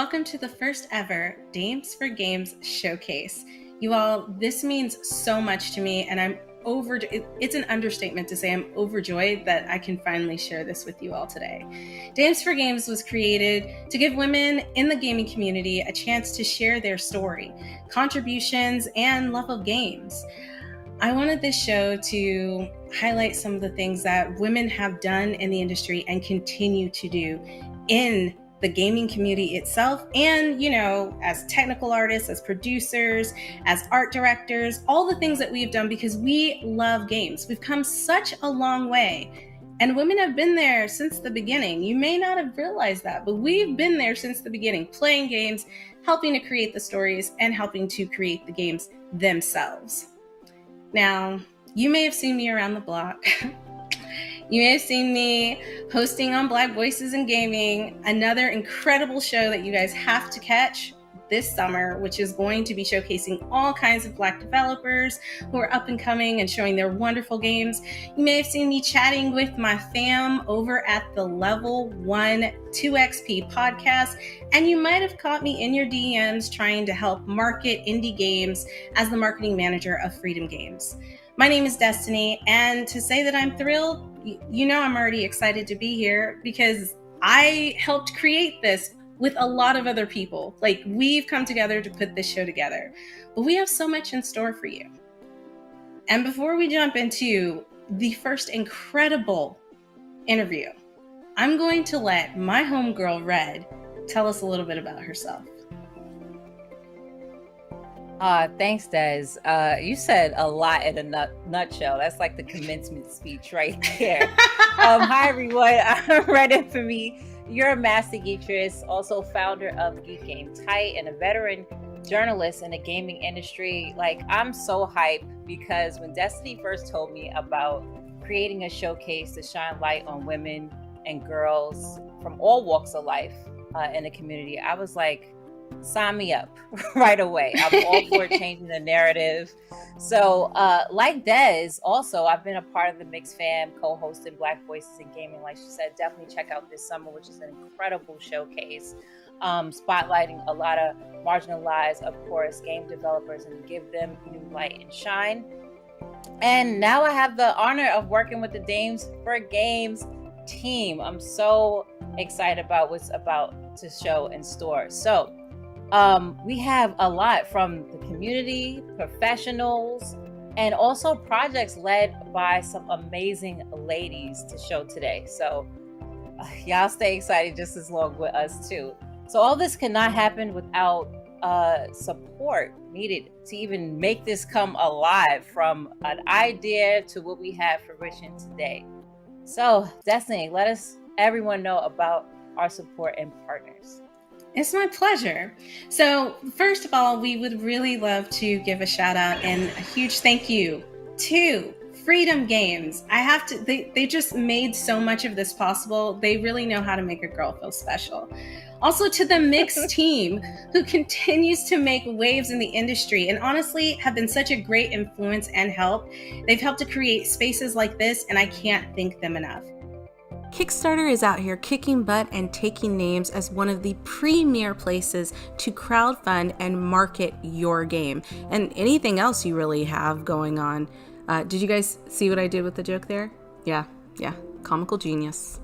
welcome to the first ever Dames for Games showcase. You all, this means so much to me, and it's an understatement to say I'm overjoyed that I can finally share this with you all today. Dames for Games was created to give women in the gaming community a chance to share their story, contributions, and love of games. I wanted this show to highlight some of the things that women have done in the industry and continue to do in the gaming community itself, and, you know, as technical artists, as producers, as art directors, all the things that we've done because we love games. We've come such a long way, and women have been there since the beginning. You may not have realized that, but we've been there since the beginning, playing games, helping to create the stories, and helping to create the games themselves. Now, you may have seen me around the block. You may have seen me hosting on Black Voices in Gaming, another incredible show that you guys have to catch this summer, which is going to be showcasing all kinds of Black developers who are up and coming and showing their wonderful games. You may have seen me chatting with my fam over at the Level 1 2XP podcast, and you might have caught me in your DMs trying to help market indie games as the marketing manager of Freedom Games. My name is Destiny, and to say that I'm thrilled, you know I'm already excited to be here because I helped create this with a lot of other people. Like, we've come together to put this show together, but we have so much in store for you. And before we jump into the first incredible interview, I'm going to let my homegirl Red tell us a little bit about herself. Thanks, Des. You said a lot in a nutshell. That's like the commencement speech right there. Hi, everyone. I'm Red Infamy. You're a master geetress, also founder of Geek Game Tight, and a veteran journalist in the gaming industry. Like, I'm so hyped because when Destiny first told me about creating a showcase to shine light on women and girls from all walks of life in the community, I was like, sign me up right away. I'm all for changing the narrative. So like Des, also I've been a part of the Mix Fam, co-hosting Black Voices in Gaming. Like she said, definitely check out this summer, which is an incredible showcase, spotlighting a lot of marginalized, of course, game developers and give them new light and shine. And now I have the honor of working with the Dames for Games team. I'm so excited about what's about to show in store. So we have a lot from the community, professionals, and also projects led by some amazing ladies to show today. So y'all stay excited just as long with us too. So all this cannot happen without support needed to even make this come alive, from an idea to what we have fruition today. So Destiny, let everyone know about our support and partners. It's my pleasure. So first of all, we would really love to give a shout out and a huge thank you to Freedom Games. They just made so much of this possible. They really know how to make a girl feel special. Also to the Mix team, who continues to make waves in the industry and honestly have been such a great influence and help. They've helped to create spaces like this, and I can't thank them enough. Kickstarter is out here kicking butt and taking names as one of the premier places to crowdfund and market your game and anything else you really have going on. Did you guys see what I did with the joke there? Yeah, comical genius.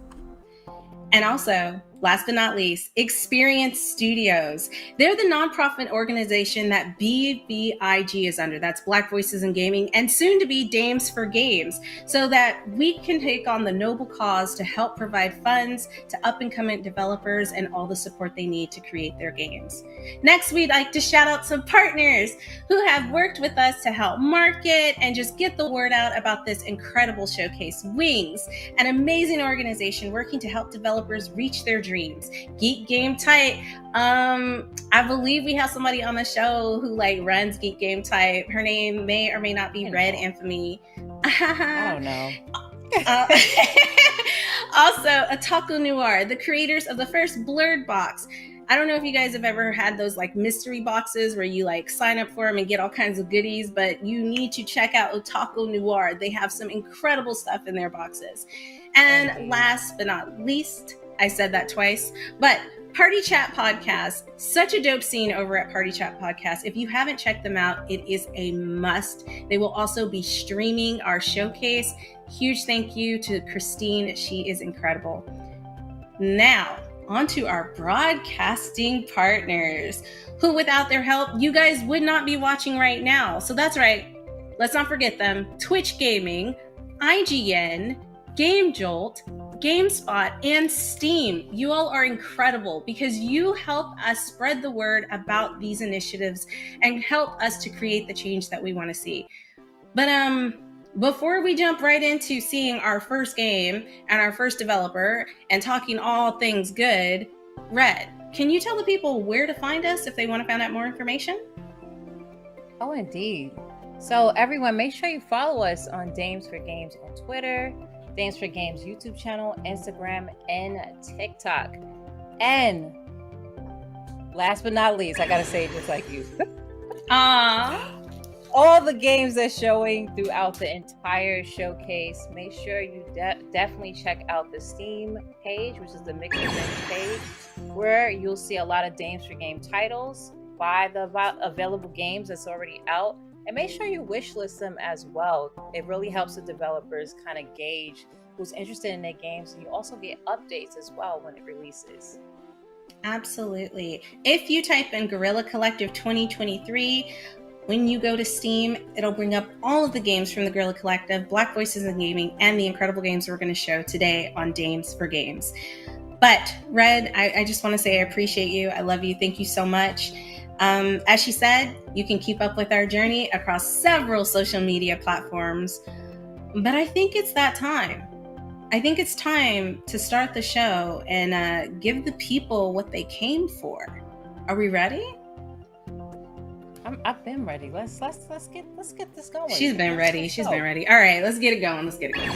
And also, last but not least, Experience Studios. They're the nonprofit organization that BVIG is under. That's Black Voices in Gaming, and soon to be Dames for Games, so that we can take on the noble cause to help provide funds to up-and-coming developers and all the support they need to create their games. Next, we'd like to shout out some partners who have worked with us to help market and just get the word out about this incredible showcase. Wings, an amazing organization working to help developers reach their dreams. Geek Game Tight. I believe we have somebody on the show who runs Geek Game Tight. Her name may or may not be Red Infamy. I don't know. Also, Otaku Noir, the creators of the first Blurred box. I don't know if you guys have ever had those mystery boxes where you sign up for them and get all kinds of goodies, but you need to check out Otaku Noir. They have some incredible stuff in their boxes. And last but not least, I said that twice. But Party Chat Podcast, such a dope scene over at Party Chat Podcast. If you haven't checked them out, it is a must. They will also be streaming our showcase. Huge thank you to Christine. She is incredible. Now, on to our broadcasting partners, who without their help, you guys would not be watching right now. So that's right. Let's not forget them. Twitch Gaming, IGN, Game Jolt, GameSpot, and Steam. You all are incredible because you help us spread the word about these initiatives and help us to create the change that we want to see. But before we jump right into seeing our first game and our first developer and talking all things good, Red, can you tell the people where to find us if they want to find out more information? Oh, indeed. So everyone, make sure you follow us on Dames for Games on Twitter, Dames for Games YouTube channel, Instagram, and TikTok. And last but not least, I gotta say it just like you. All the games are showing throughout the entire showcase. Make sure you definitely check out the Steam page, which is the Mixed Events page, where you'll see a lot of Dames for Game titles. Buy the available games that's already out. And make sure you wishlist them as well. It really helps the developers kind of gauge who's interested in their games. And you also get updates as well when it releases. Absolutely. If you type in Guerrilla Collective 2023, when you go to Steam, it'll bring up all of the games from the Guerrilla Collective, Black Voices in Gaming, and the incredible games we're going to show today on Dames for Games. But Red, I just want to say I appreciate you. I love you. Thank you so much. As she said, you can keep up with our journey across several social media platforms, but I think it's that time. I think it's time to start the show and give the people what they came for. Are we ready? I've been ready. Let's get this going. She's been ready. She's been ready. All right, let's get it going. Let's get it going.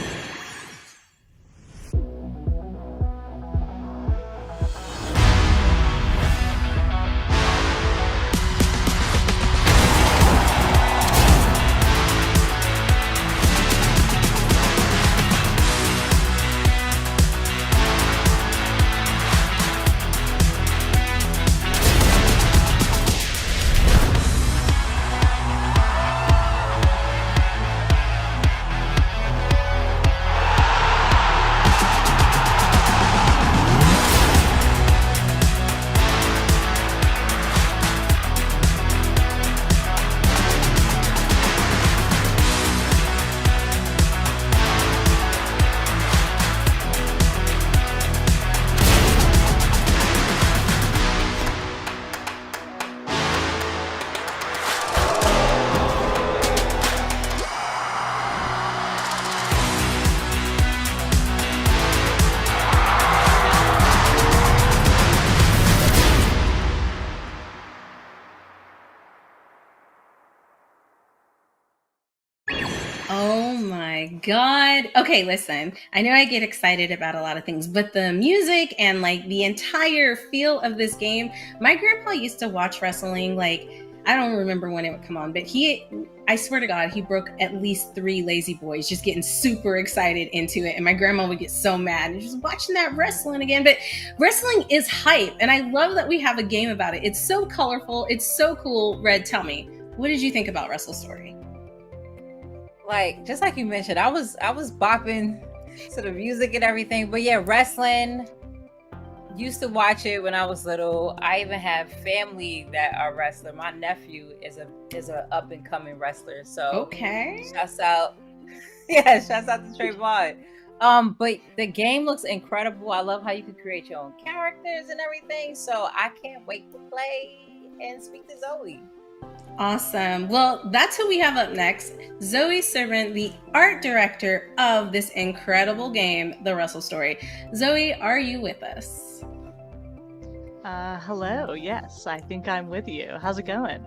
Oh my God. Okay, listen, I know I get excited about a lot of things, but the music and like the entire feel of this game, my grandpa used to watch wrestling. Like, I don't remember when it would come on, but I swear to God, he broke at least 3 Lazy Boys just getting super excited into it. And my grandma would get so mad and just watching that wrestling again. But wrestling is hype. And I love that we have a game about it. It's so colorful. It's so cool. Red, tell me, what did you think about Wrestle Story? Like, just like you mentioned, I was bopping to the music and everything. But yeah, wrestling, used to watch it when I was little. I even have family that are wrestler. My nephew is a up and coming wrestler. So okay, shouts out to Trayvon. But the game looks incredible. I love how you can create your own characters and everything. So I can't wait to play and speak to Zoe. Awesome. Well, that's who we have up next. Zoe Servant, the art director of this incredible game, The Wrestle Story. Zoe, are you with us? Hello. Yes, I think I'm with you. How's it going?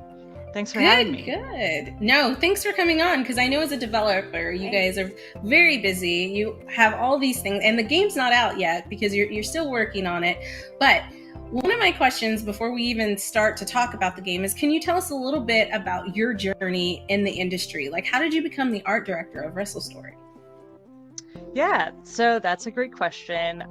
Thanks for having me. Good. No, thanks for coming on, because I know as a developer, you guys are very busy. You have all these things, and the game's not out yet because you're still working on it. But one of my questions before we even start to talk about the game is, can you tell us a little bit about your journey in the industry? Like, how did you become the art director of Wrestle Story? Yeah, so that's a great question.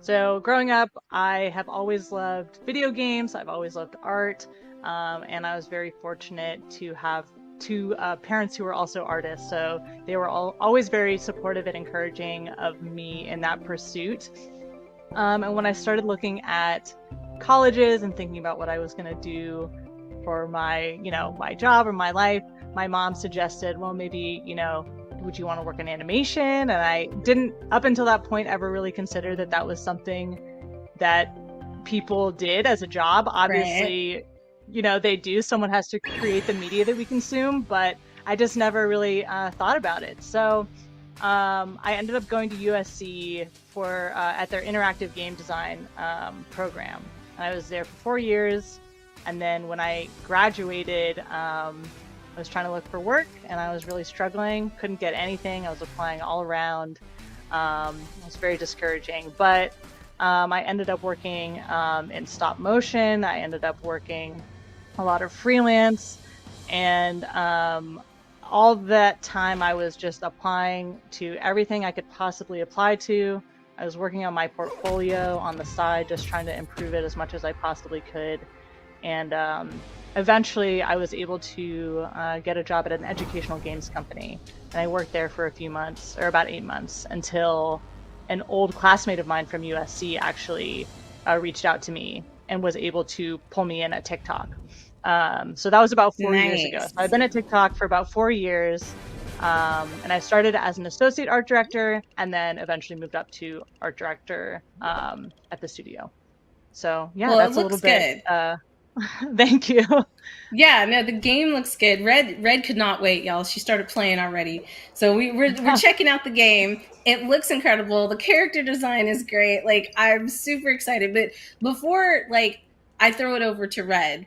So growing up, I have always loved video games. I've always loved art. And I was very fortunate to have two parents who were also artists. So they were always very supportive and encouraging of me in that pursuit. And when I started looking at colleges and thinking about what I was going to do for my, my job or my life, my mom suggested, well, maybe, would you want to work in animation? And I didn't, up until that point, ever really consider that that was something that people did as a job. Obviously, right. They do. Someone has to create the media that we consume, but I just never really thought about it. So I ended up going to USC for at their interactive game design program. And I was there for 4 years. And then when I graduated, I was trying to look for work and I was really struggling, couldn't get anything. I was applying all around. It was very discouraging, but I ended up working in stop motion. I ended up working a lot of freelance, and all that time I was just applying to everything I could possibly apply to. I was working on my portfolio on the side, just trying to improve it as much as I possibly could. And eventually I was able to get a job at an educational games company. And I worked there for a few months, or about 8 months, until an old classmate of mine from USC actually reached out to me and was able to pull me in at TikTok. So that was about 4 years ago. So I've been at TikTok for about 4 years. And I started as an associate art director and then eventually moved up to art director at the studio. So yeah, that's a little bit. Thank you. Yeah, no, the game looks good. Red could not wait, y'all. She started playing already. So we're checking out the game. It looks incredible. The character design is great. Like, I'm super excited. But before, like, I throw it over to Red,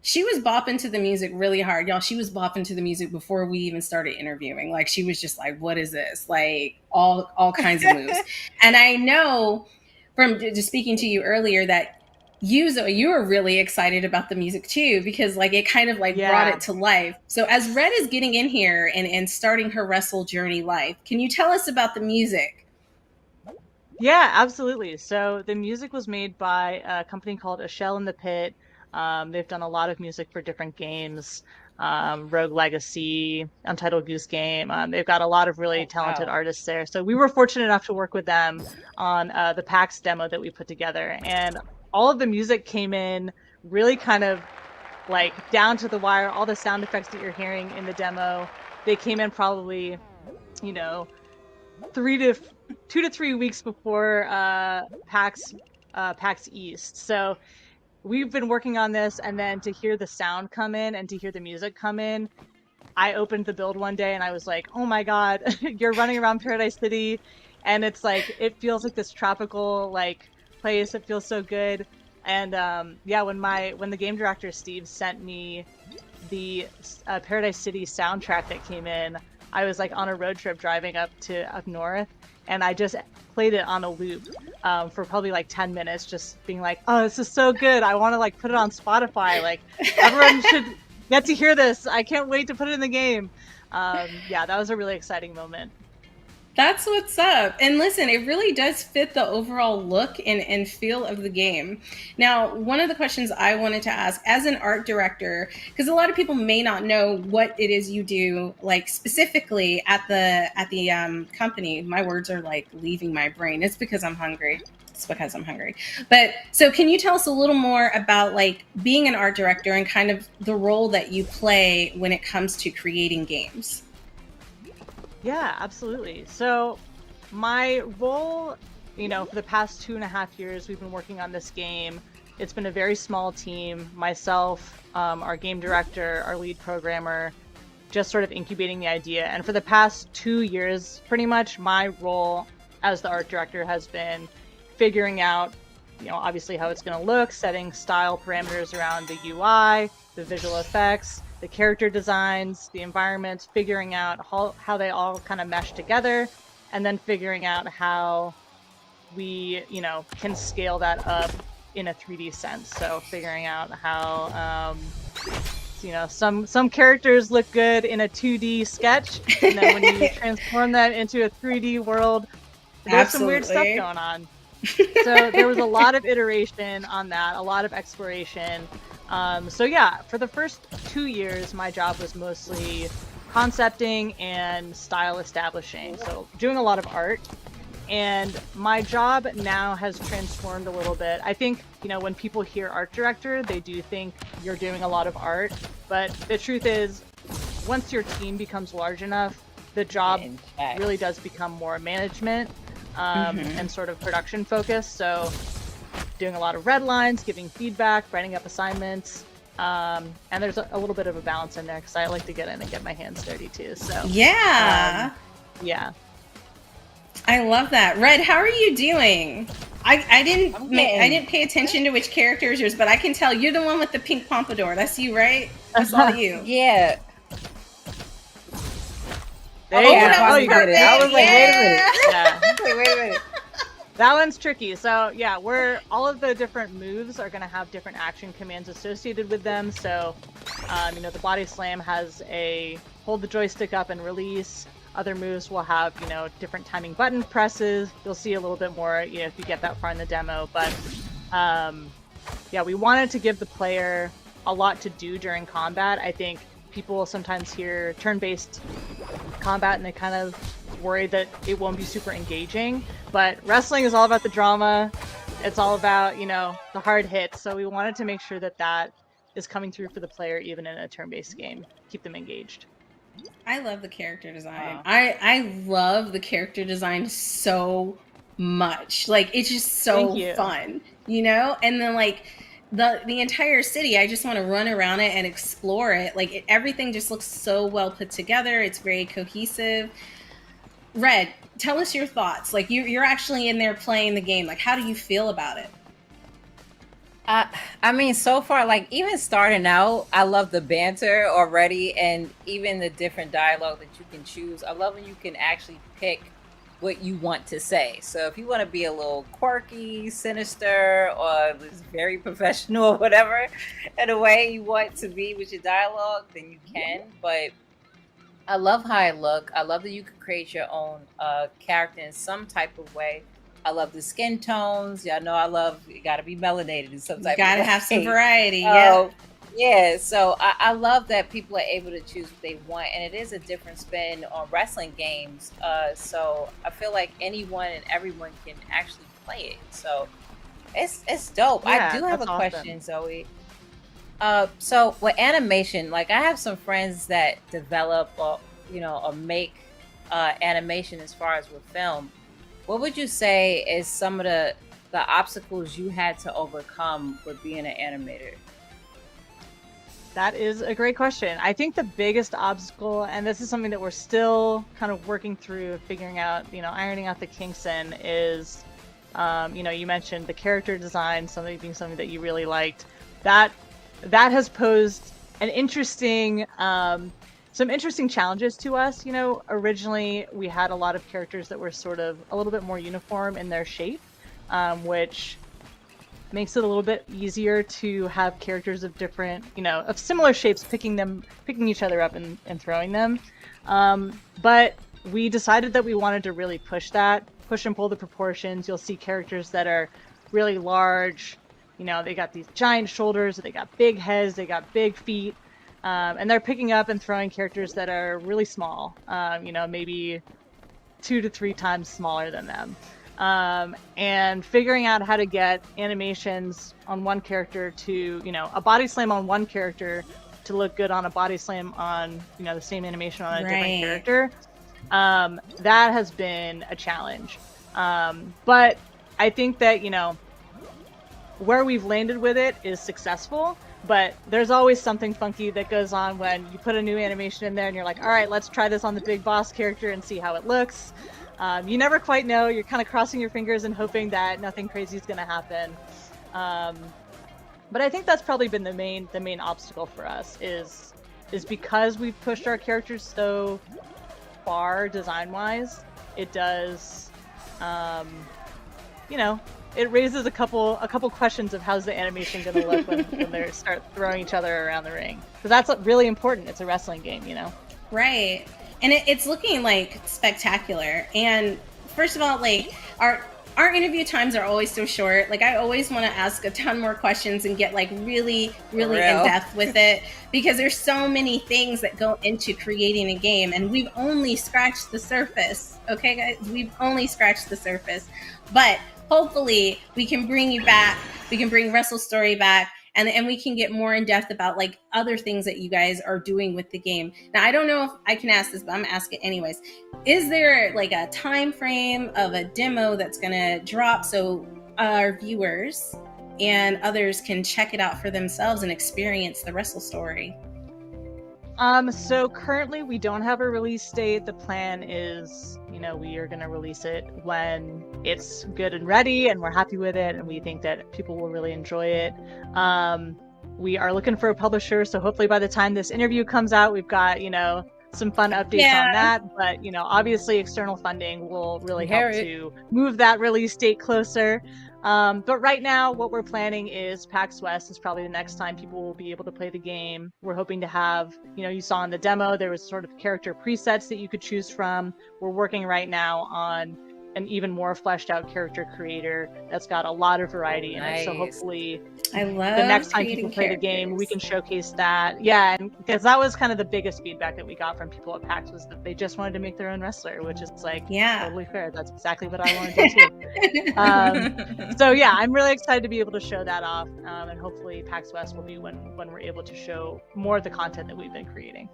she was bopping to the music really hard. Y'all, she was bopping to the music before we even started interviewing. Like, she was just like, what is this? Like, all kinds of moves. And I know from just speaking to you earlier that you were really excited about the music too, because like it kind of like brought it to life. So as Red is getting in here and starting her wrestle journey life, can you tell us about the music? Yeah, absolutely. So the music was made by a company called A Shell in the Pit. They've done a lot of music for different games, Rogue Legacy, Untitled Goose Game. They've got a lot of really talented artists there. So we were fortunate enough to work with them on the PAX demo that we put together. And all of the music came in really kind of like down to the wire. All the sound effects that you're hearing in the demo, they came in probably, 2 to 3 weeks before PAX East. So we've been working on this, and then to hear the sound come in and to hear the music come in, I opened the build one day and I was like, oh my God, you're running around Paradise City. And it's like, it feels like this tropical like place. It feels so good. And when the game director Steve sent me the Paradise City soundtrack that came in, I was like on a road trip driving up north, and I just played it on a loop for probably like 10 minutes, just being like, oh, this is so good. I want to like put it on Spotify. Like, everyone should get to hear this. I can't wait to put it in the game. That was a really exciting moment. That's what's up. And listen, it really does fit the overall look and feel of the game. Now, one of the questions I wanted to ask as an art director, because a lot of people may not know what it is you do, like specifically at the company. My words are like leaving my brain. It's because I'm hungry. But so can you tell us a little more about like being an art director and kind of the role that you play when it comes to creating games? Yeah, absolutely. So my role, for the past 2.5 years, we've been working on this game. It's been a very small team, myself, our game director, our lead programmer, just sort of incubating the idea. And for the past 2 years, pretty much my role as the art director has been figuring out, obviously how it's going to look, setting style parameters around the UI, the visual effects, the character designs, the environments, figuring out how they all kind of mesh together, and then figuring out how we, can scale that up in a 3D sense. So figuring out how you know, some characters look good in a 2D sketch, and then when you transform that into a 3D world, there's some weird stuff going on. So there was a lot of iteration on that, a lot of exploration. So yeah, for the first 2 years, my job was mostly concepting and style establishing. So doing a lot of art. And my job now has transformed a little bit. I think, you know, when people hear art director, they do think you're doing a lot of art. But the truth is, once your team becomes large enough, the job really does become more management and sort of production focused. So doing a lot of red lines, giving feedback, writing up assignments. And there's a little bit of a balance in there because I like to get in and get my hands dirty too. So yeah. Yeah. I love that. Red, how are you doing? I didn't pay attention to which character is yours, but I can tell you're the one with the pink pompadour. That's you, right? That's all you. Yeah. There you go. Oh, you got it. I was like, wait a minute. Yeah. Wait a minute. That one's tricky. So yeah, all of the different moves are going to have different action commands associated with them. So, you know, the body slam has a hold the joystick up and release. Other moves will have, you know, different timing button presses. You'll see a little bit more, you know, if you get that far in the demo. But yeah, we wanted to give the player a lot to do during combat. I think people sometimes hear turn-based combat and they kind of worry that it won't be super engaging. But wrestling is all about the drama. It's all about, you know, the hard hits. So we wanted to make sure that that is coming through for the player even in a turn-based game. Keep them engaged. I love the character design. I love the character design so much. Like, it's just so fun, you know? And then, like, the entire city, I just want to run around it and explore it. Like, everything just looks so well put together. It's very cohesive. Red, tell us your thoughts. Like, you're actually in there playing the game. Like, how do you feel about it? I mean, so far, like, even starting out, I love the banter already, and even the different dialogue that you can choose. I love when you can actually pick what you want to say. So if you want to be a little quirky, sinister, or just very professional, whatever, in a way you want to be with your dialogue, then you can. But I love how I look. I love that you can create your own character in some type of way. I love the skin tones. Y'all know I love, you gotta be melanated in some type of way. Gotta have some variety, yeah. So I love that people are able to choose what they want, and it is a different spin on wrestling games. So I feel like anyone and everyone can actually play it. So it's dope. Yeah, I do have a question, Zoe. So with animation, like, I have some friends that develop or, you know, or make animation as far as with film. What would you say is some of the obstacles you had to overcome with being an animator? That is a great question. I think the biggest obstacle, and this is something that we're still kind of working through, figuring out, you know, ironing out the kinks in, is, you know, you mentioned the character design, something being something that you really liked. That has posed an interesting, some interesting challenges to us. You know, originally we had a lot of characters that were sort of a little bit more uniform in their shape, which makes it a little bit easier to have characters of different, you know, of similar shapes, picking each other up and throwing them. But we decided that we wanted to really push and pull the proportions. You'll see characters that are really large. You know, they got these giant shoulders, they got big heads, they got big feet. And they're picking up and throwing characters that are really small, you know, maybe 2 to 3 times smaller than them. And figuring out how to get animations on one character to, you know, a body slam on one character to look good on a body slam on, you know, the same animation on a different character. That has been a challenge. But I think that, you know, where we've landed with it is successful. But there's always something funky that goes on when you put a new animation in there and you're like, all right, let's try this on the big boss character and see how it looks. You never quite know. You're kind of crossing your fingers and hoping that nothing crazy is going to happen. But I think that's probably been the main obstacle for us is because we've pushed our characters so far design-wise. It does you know, it raises a couple questions of how's the animation going to look when they start throwing each other around the ring. Because that's really important. It's a wrestling game, you know? Right. And it's looking like spectacular. And first of all, like our interview times are always so short. Like I always want to ask a ton more questions and get like really in depth with it, because there's so many things that go into creating a game, and we've only scratched the surface. Okay, guys, we've only scratched the surface. But hopefully we can bring you back. We can bring Wrestle Story back, and we can get more in depth about like other things that you guys are doing with the game. Now, I don't know if I can ask this, but I'm gonna ask it anyways. Is there like a time frame of a demo that's gonna drop so our viewers and others can check it out for themselves and experience the Wrestle Story? So currently we don't have a release date. The plan is, you know, we are going to release it when it's good and ready and we're happy with it and we think that people will really enjoy it. We are looking for a publisher, so hopefully by the time this interview comes out, we've got, you know, some fun updates on that. But, you know, obviously external funding will really help to move that release date closer. But right now, what we're planning is PAX West is probably the next time people will be able to play the game. We're hoping to have, you know, you saw in the demo, there was sort of character presets that you could choose from. We're working right now on an even more fleshed out character creator that's got a lot of variety in it. So hopefully I love the next time people play the game, we can showcase that. Yeah, and because that was kind of the biggest feedback that we got from people at PAX was that they just wanted to make their own wrestler, which is like totally fair. That's exactly what I want to do too. So yeah, I'm really excited to be able to show that off, and hopefully PAX West will be when we're able to show more of the content that we've been creating.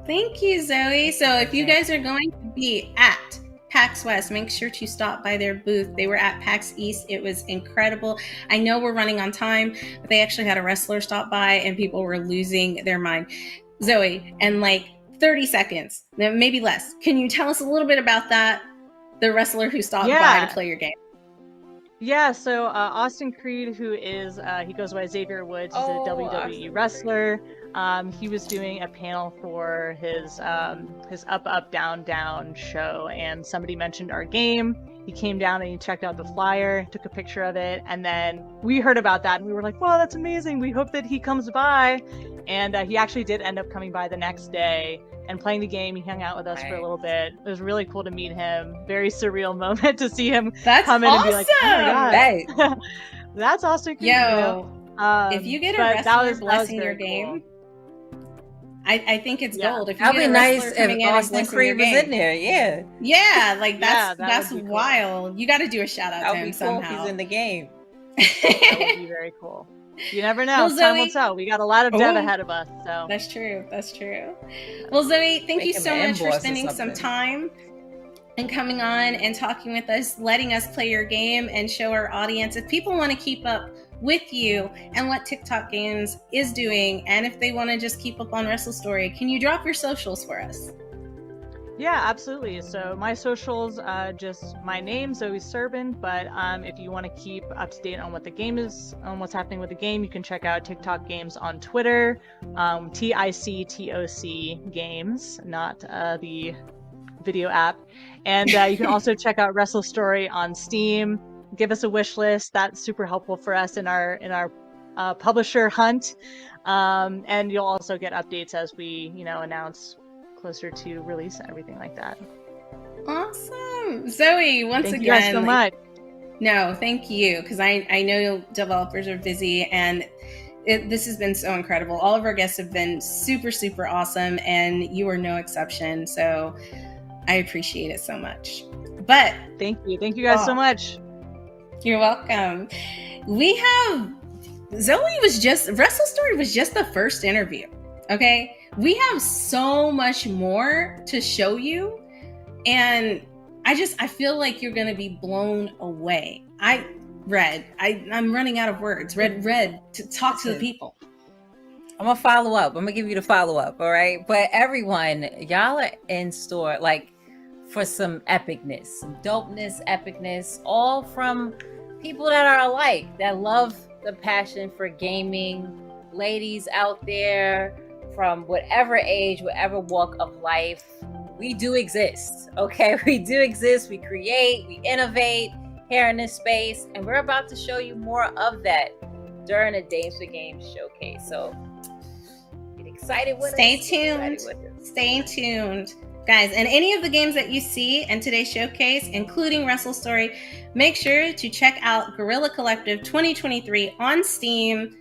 Thank you, Zoe. So if you guys are going to be at PAX West, make sure to stop by their booth. They were at PAX East. It was incredible. I know we're running on time, but they actually had a wrestler stop by and people were losing their mind. Zoe, in like 30 seconds, maybe less, can you tell us a little bit about that? The wrestler who stopped by to play your game. Yeah, so Austin Creed, who is, he goes by Xavier Woods, he's a WWE wrestler. He was doing a panel for his Up, Up, Down, Down show, and somebody mentioned our game. He came down and he checked out the flyer, took a picture of it, and then we heard about that and we were like, wow, that's amazing. We hope that he comes by. And he actually did end up coming by the next day and playing the game. He hung out with us for a little bit. It was really cool to meet him. Very surreal moment to see him come in and be like, oh my God. That's Austin Creed. If you get a wrestler blessing your game, I think it's gold. If you That'd be nice if Austin Creed was in there. Yeah, like that's wild. Cool. You got to do a shout out to him somehow. Cool if he's in the game. That would be very cool. You never know. Well, Time will tell. We got a lot of dev ahead of us. So that's true. That's true. Well, Zoe, thank you so much for spending some time and coming on and talking with us, letting us play your game and show our audience. If people want to keep up with you and what TikTok Games is doing, and if they want to just keep up on Wrestle Story, can you drop your socials for us? Yeah, absolutely. So my socials, just my name, Zoe Serban. But if you want to keep up to date on what the game is, on what's happening with the game, you can check out TikTok Games on Twitter, TICTOC Games, not the video app. And you can also check out Wrestle Story on Steam. Give us a wish list. That's super helpful for us in our publisher hunt. And you'll also get updates as we, announce closer to release and everything like that. Awesome. Zoe, once again. Thank you guys so much. No, thank you. Because I know developers are busy and this has been so incredible. All of our guests have been super, super awesome and you are no exception. So I appreciate it so much. But thank you. Thank you guys so much. You're welcome. Wrestle Story was just the first interview. Okay. We have so much more to show you. And I feel like you're going to be blown away. I'm running out of words. Red to talk to the people. I'm going to follow up. I'm going to give you the follow up. All right. But everyone, y'all are in store, like for some epicness, some dopeness, epicness, all from people that are alike, that love the passion for gaming, ladies out there from whatever age, whatever walk of life. We do exist, okay? We do exist. We create, we innovate, here in this space, and we're about to show you more of that during the Dames for Games showcase. So get excited with Stay us. tuned. Stay tuned. Guys, and any of the games that you see in today's showcase, including Russell's Story, make sure to check out Guerrilla Collective 2023 on Steam.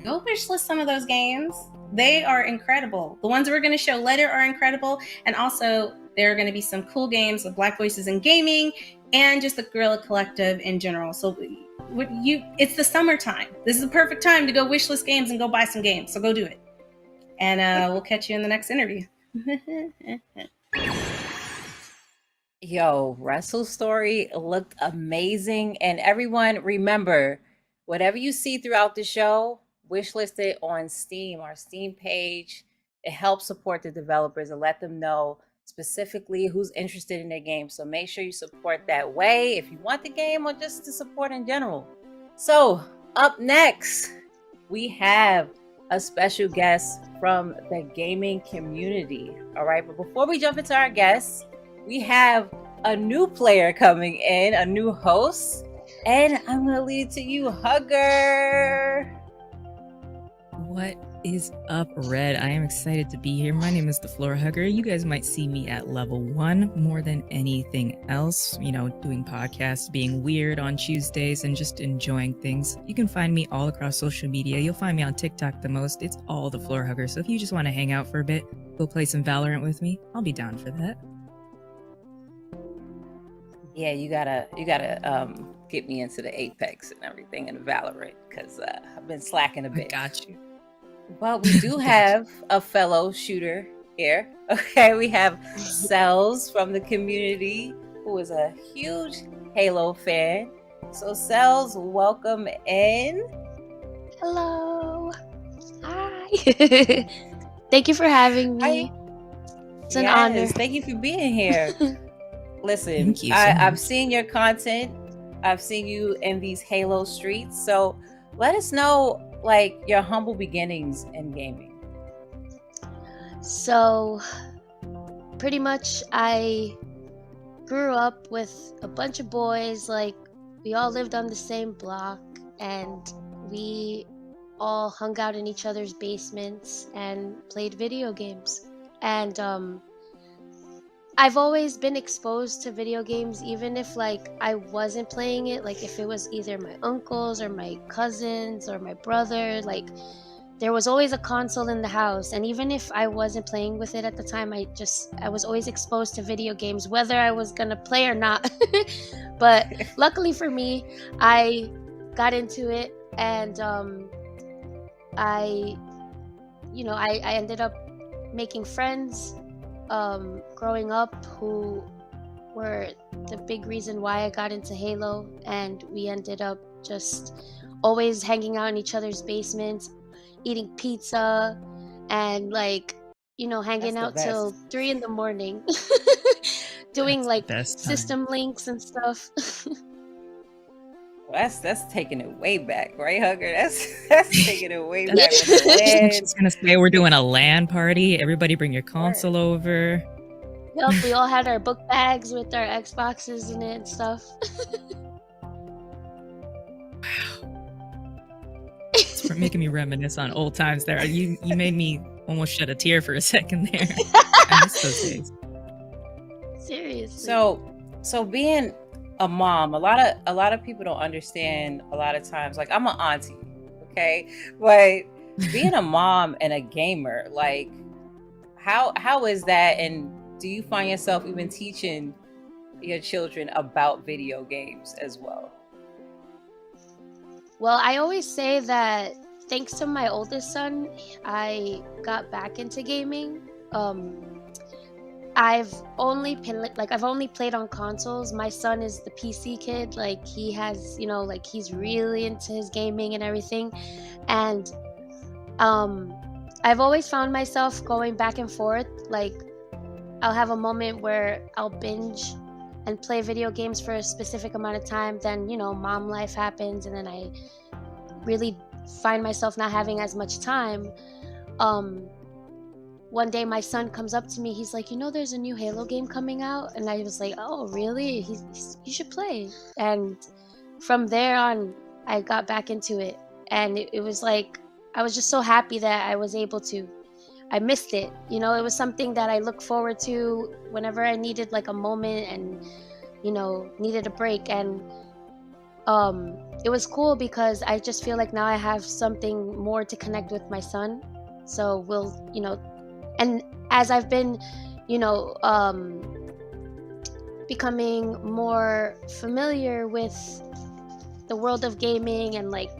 Go wishlist some of those games. They are incredible. The ones we're going to show later are incredible. And also, there are going to be some cool games with Black Voices in Gaming and just the Guerrilla Collective in general. So it's the summertime. This is the perfect time to go wishlist games and go buy some games. So go do it. And we'll catch you in the next interview. Yo, Russell's Story looked amazing. And everyone, remember, whatever you see throughout the show, wishlist it on Steam, our Steam page. It helps support the developers and let them know specifically who's interested in their game. So make sure you support that way if you want the game or just to support in general. So up next, we have a special guest from the gaming community. All right, but before we jump into our guests, we have a new player coming in, a new host, and I'm going to lead it to you, Hugger. What is up, Red? I am excited to be here. My name is the Floor Hugger. You guys might see me at level 1 more than anything else, doing podcasts, being weird on Tuesdays, and just enjoying things. You can find me all across social media. You'll find me on TikTok the most. It's all the Floor Hugger. So if you just want to hang out for a bit, go play some Valorant with me, I'll be down for that. Yeah, you gotta get me into the Apex and everything and the Valorant, because I've been slacking a bit. I got you. But we do have a fellow shooter here. Okay, we have Cells from the community, who is a huge Halo fan. So Cells, welcome in. Hello. Hi. Thank you for having me. It's an honor. Thank you for being here. Listen, Thank you so I've much. seen your content. I've seen you in these Halo streets. So let us know, your humble beginnings in gaming. So, pretty much I grew up with a bunch of boys. We all lived on the same block, and we all hung out in each other's basements and played video games. And I've always been exposed to video games, even if I wasn't playing it. If it was either my uncles or my cousins or my brother, there was always a console in the house. And even if I wasn't playing with it at the time, I was always exposed to video games, whether I was gonna play or not. But luckily for me, I got into it, and I ended up making friends growing up who were the big reason why I got into Halo, and we ended up just always hanging out in each other's basements, eating pizza, and hanging out till 3 in the morning, doing system links and stuff. Well, that's taking it way back, right, Hugger? That's taking it way back. I'm just gonna say we're doing a LAN party. Everybody bring your console over. Yep, we all had our book bags with our Xboxes in it and stuff. Wow. It's making me reminisce on old times there. You made me almost shed a tear for a second there. I miss those days. Seriously. So being a mom, a lot of people don't understand a lot of times. I'm an auntie, okay? But being a mom and a gamer, how is that? And do you find yourself even teaching your children about video games as well? Well, I always say that thanks to my oldest son, I got back into gaming. I've only played on consoles. My son is the PC kid. He has, he's really into his gaming and everything. And I've always found myself going back and forth. I'll have a moment where I'll binge and play video games for a specific amount of time. Then, mom life happens, and then I really find myself not having as much time. one day my son comes up to me, he's like, you know, there's a new Halo game coming out, and I was like, oh really? You should play. And from there on, I got back into it, and it was like, I was just so happy that I was able to. I missed it, you know. It was something that I looked forward to whenever I needed like a moment and, you know, needed a break. And it was cool because I just feel like now I have something more to connect with my son. So we'll, you know, and as I've been, you know, becoming more familiar with the world of gaming and like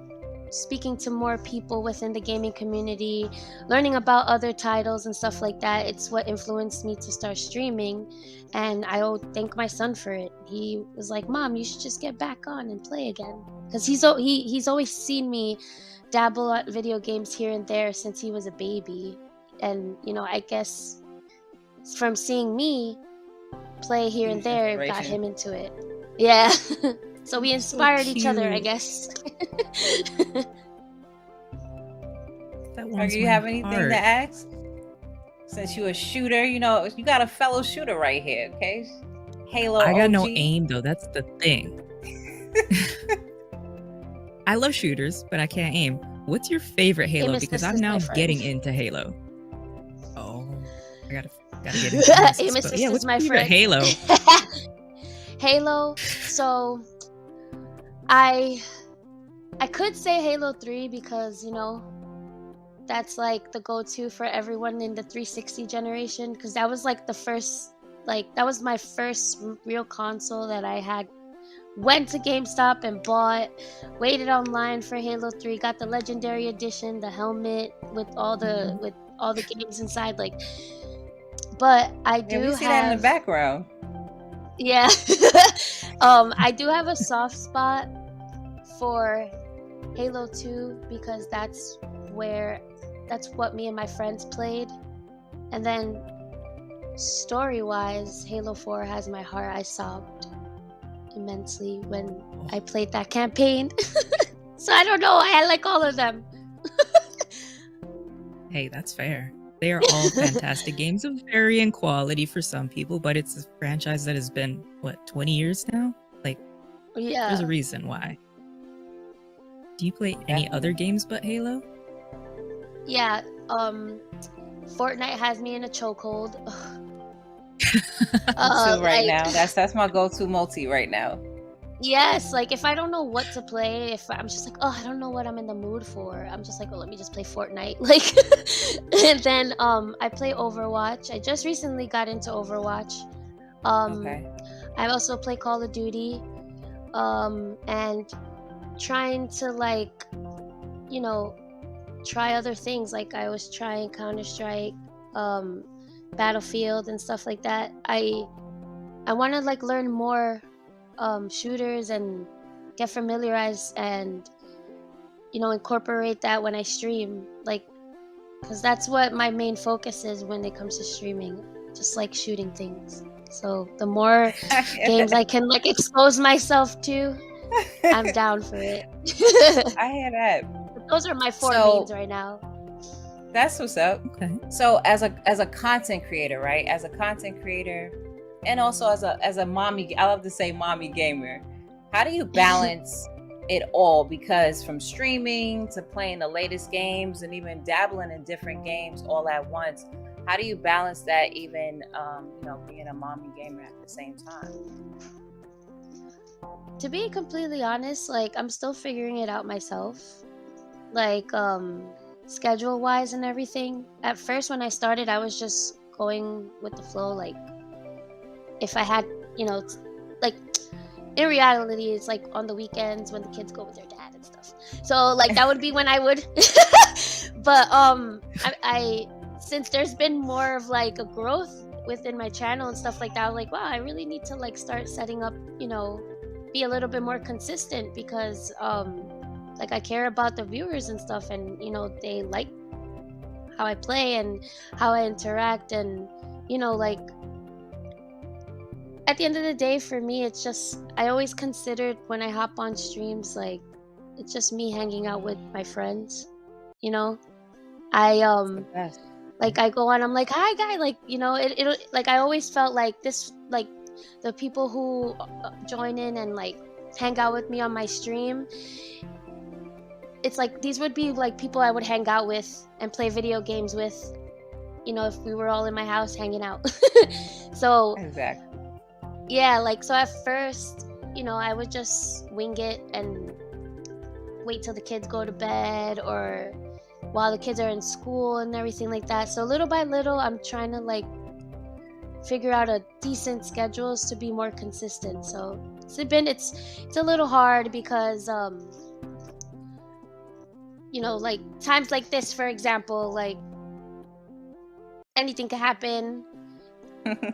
speaking to more people within the gaming community, learning about other titles and stuff like that, it's what influenced me to start streaming. And I thank my son for it. He was like, Mom, you should just get back on and play again, because he's always seen me dabble at video games here and there since he was a baby. And, you know, I guess from seeing me play here and there, it got him into it. Yeah. So we inspired each other, I guess. Do you have anything to ask? Since you're a shooter, you know, you got a fellow shooter right here, okay? Halo I got OG. no aim, though. That's the thing. I love shooters, but I can't aim. What's your favorite Halo? Amos, because this I'm is now my friend. getting into Halo. Oh, I gotta get into this. Amos, this Yeah, is what's my your favorite friend. Halo? Halo. So I could say Halo 3 because, you know, that's like the go-to for everyone in the 360 generation, because that was like the first, like that was my first real console that I had. Went to GameStop and bought, waited online for Halo 3, got the Legendary Edition, the helmet with all the games inside, like. But I do we see that in the background. Yeah. I do have a soft spot for Halo 2 because that's what me and my friends played. And then story-wise, Halo 4 has my heart. I sobbed immensely when I played that campaign. So I don't know, I like all of them. Hey, that's fair. They are all fantastic games of varying quality for some people, but it's a franchise that has been, what, 20 years now? Like, Yeah. there's a reason why. Do you play any other games but Halo? Yeah, Fortnite has me in a chokehold. Now. That's my go-to multi right now. Yes, like if I don't know what to play, if I'm just like, oh, I don't know what I'm in the mood for, I'm just like, oh, let me just play Fortnite. Like, and then I play Overwatch. I just recently got into Overwatch. Okay. I also play Call of Duty, and trying to like, you know, try other things. Like I was trying Counter-Strike, Battlefield and stuff like that. I want to like learn more shooters and get familiarized and, you know, incorporate that when I stream, like, because that's what my main focus is when it comes to streaming, just like shooting things. So the more games I can like expose myself to, I'm down for it. I hear that. Those are my four mains right now. That's what's up. Okay. So as a content creator, right? As a content creator, and also as a mommy, I love to say mommy gamer. How do you balance it all? Because from streaming to playing the latest games and even dabbling in different games all at once, how do you balance that? Even you know, being a mommy gamer at the same time. To be completely honest, like I'm still figuring it out myself. Like schedule wise and everything. At first when I started, I was just going with the flow. Like if I had, you know, like in reality, it's like on the weekends when the kids go with their dad and stuff. So like that would be when I would. But I since there's been more of like a growth within my channel and stuff like that, I was like, wow, I really need to like start setting up, you know, be a little bit more consistent, because like I care about the viewers and stuff, and you know, they like how I play and how I interact, and you know, like at the end of the day, for me, it's just, I always considered when I hop on streams, like it's just me hanging out with my friends, you know. I Like I go on, I'm like, hi guy, like, you know, it'll like, I always felt like this, like the people who join in and like hang out with me on my stream, it's like these would be like people I would hang out with and play video games with, you know, if we were all in my house hanging out. So Exactly. yeah, like, so at first, you know, I would just wing it and wait till the kids go to bed or while the kids are in school and everything like that. So little by little, I'm trying to like figure out a decent schedules to be more consistent. So it's a little hard because you know, like times like this, for example, like anything can happen.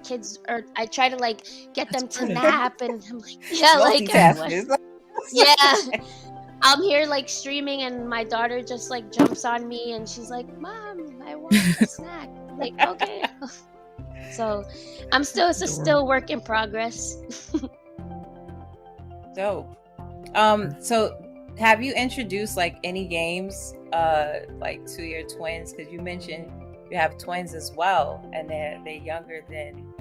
Kids, or I try to like get them to nap, and I'm like, yeah, like Multitasking. yeah, I'm here like streaming, and my daughter just like jumps on me, and she's like, "Mom, I want a snack." Like, okay. So it's still work in progress. Dope. So have you introduced like any games like to your twins? Because you mentioned you have twins as well, and they're younger than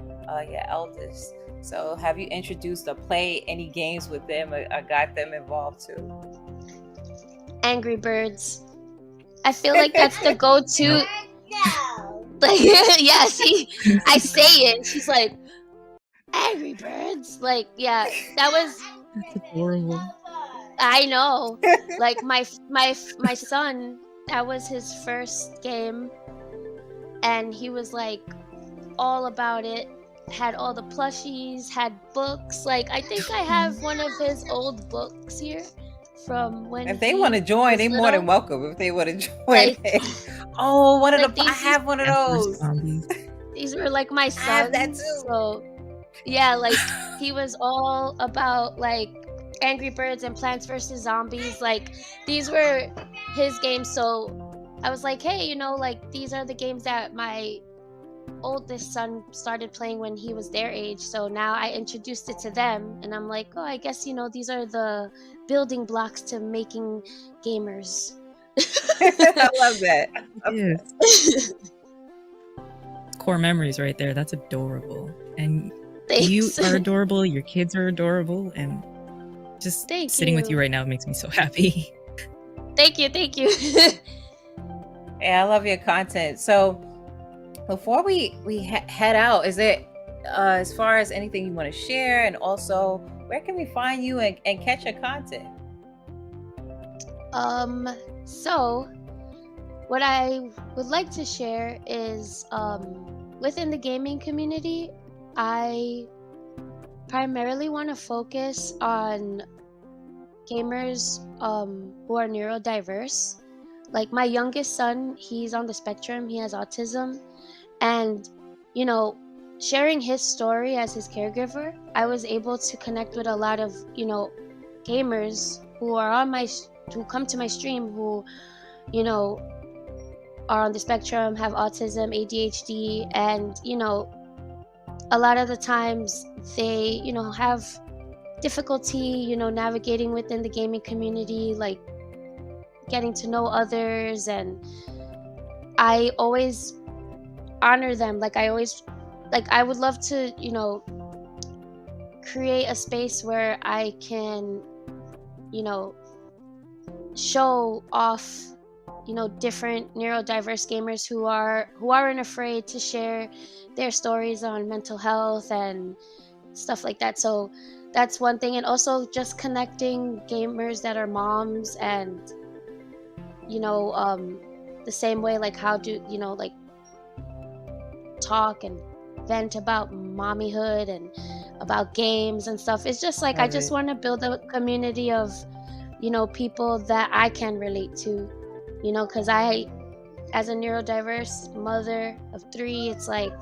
your eldest. So have you introduced or played any games with them or got them involved too? Angry Birds. I feel like that's the go-to. Like, yeah, see, I say it, and she's like, Angry Birds. Like, yeah, that was. That's adorable. I know. Like my son, that was his first game, and he was like all about it. Had all the plushies, had books. Like, I think I have one of his old books here from when. If they want to join, they're more than welcome. If they want to join, like, oh, one of like the I have one of those. These were like my sons. I have that too. So yeah, like he was all about like Angry Birds and Plants vs. Zombies. Like, these were his games. So I was like, hey, you know, like these are the games that my oldest son started playing when he was their age. So now I introduced it to them, and I'm like, oh, I guess, you know, these are the building blocks to making gamers. I love that. Core memories right there. That's adorable. And Thanks. you are adorable. Your kids are adorable. And just sitting with you right now makes me so happy. Thank you. Yeah, I love your content. So before we head out, is it as far as anything you want to share, and also where can we find you and catch your content? So what I would like to share is within the gaming community, I primarily want to focus on gamers who are neurodiverse. Like my youngest son, he's on the spectrum, he has autism, and you know, sharing his story as his caregiver, I was able to connect with a lot of, you know, gamers who are who come to my stream who, you know, are on the spectrum, have autism, ADHD, and you know, a lot of the times they, you know, have difficulty, you know, navigating within the gaming community, like getting to know others, and I always honor them. Like I would love to, you know, create a space where I can, you know, show off, you know, different neurodiverse gamers who aren't afraid to share their stories on mental health and stuff like that. So that's one thing. And also just connecting gamers that are moms, and you know, the same way, like how do, you know, like talk and vent about mommyhood and about games and stuff. It's just like I just want to build a community of, you know, people that I can relate to, you know, because I, as a neurodiverse mother of 3, it's like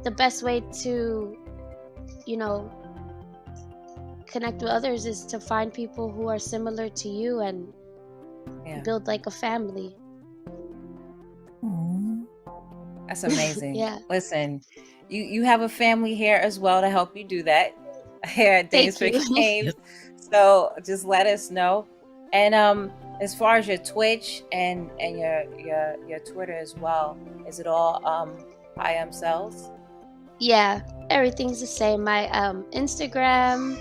the best way to, you know, connect with others is to find people who are similar to you and build like a family. That's amazing. Yeah. Listen, you have a family here as well to help you do that here at Days for Games. So just let us know. And as far as your Twitch and your Twitter as well, is it all by themselves? Yeah, everything's the same. My Instagram,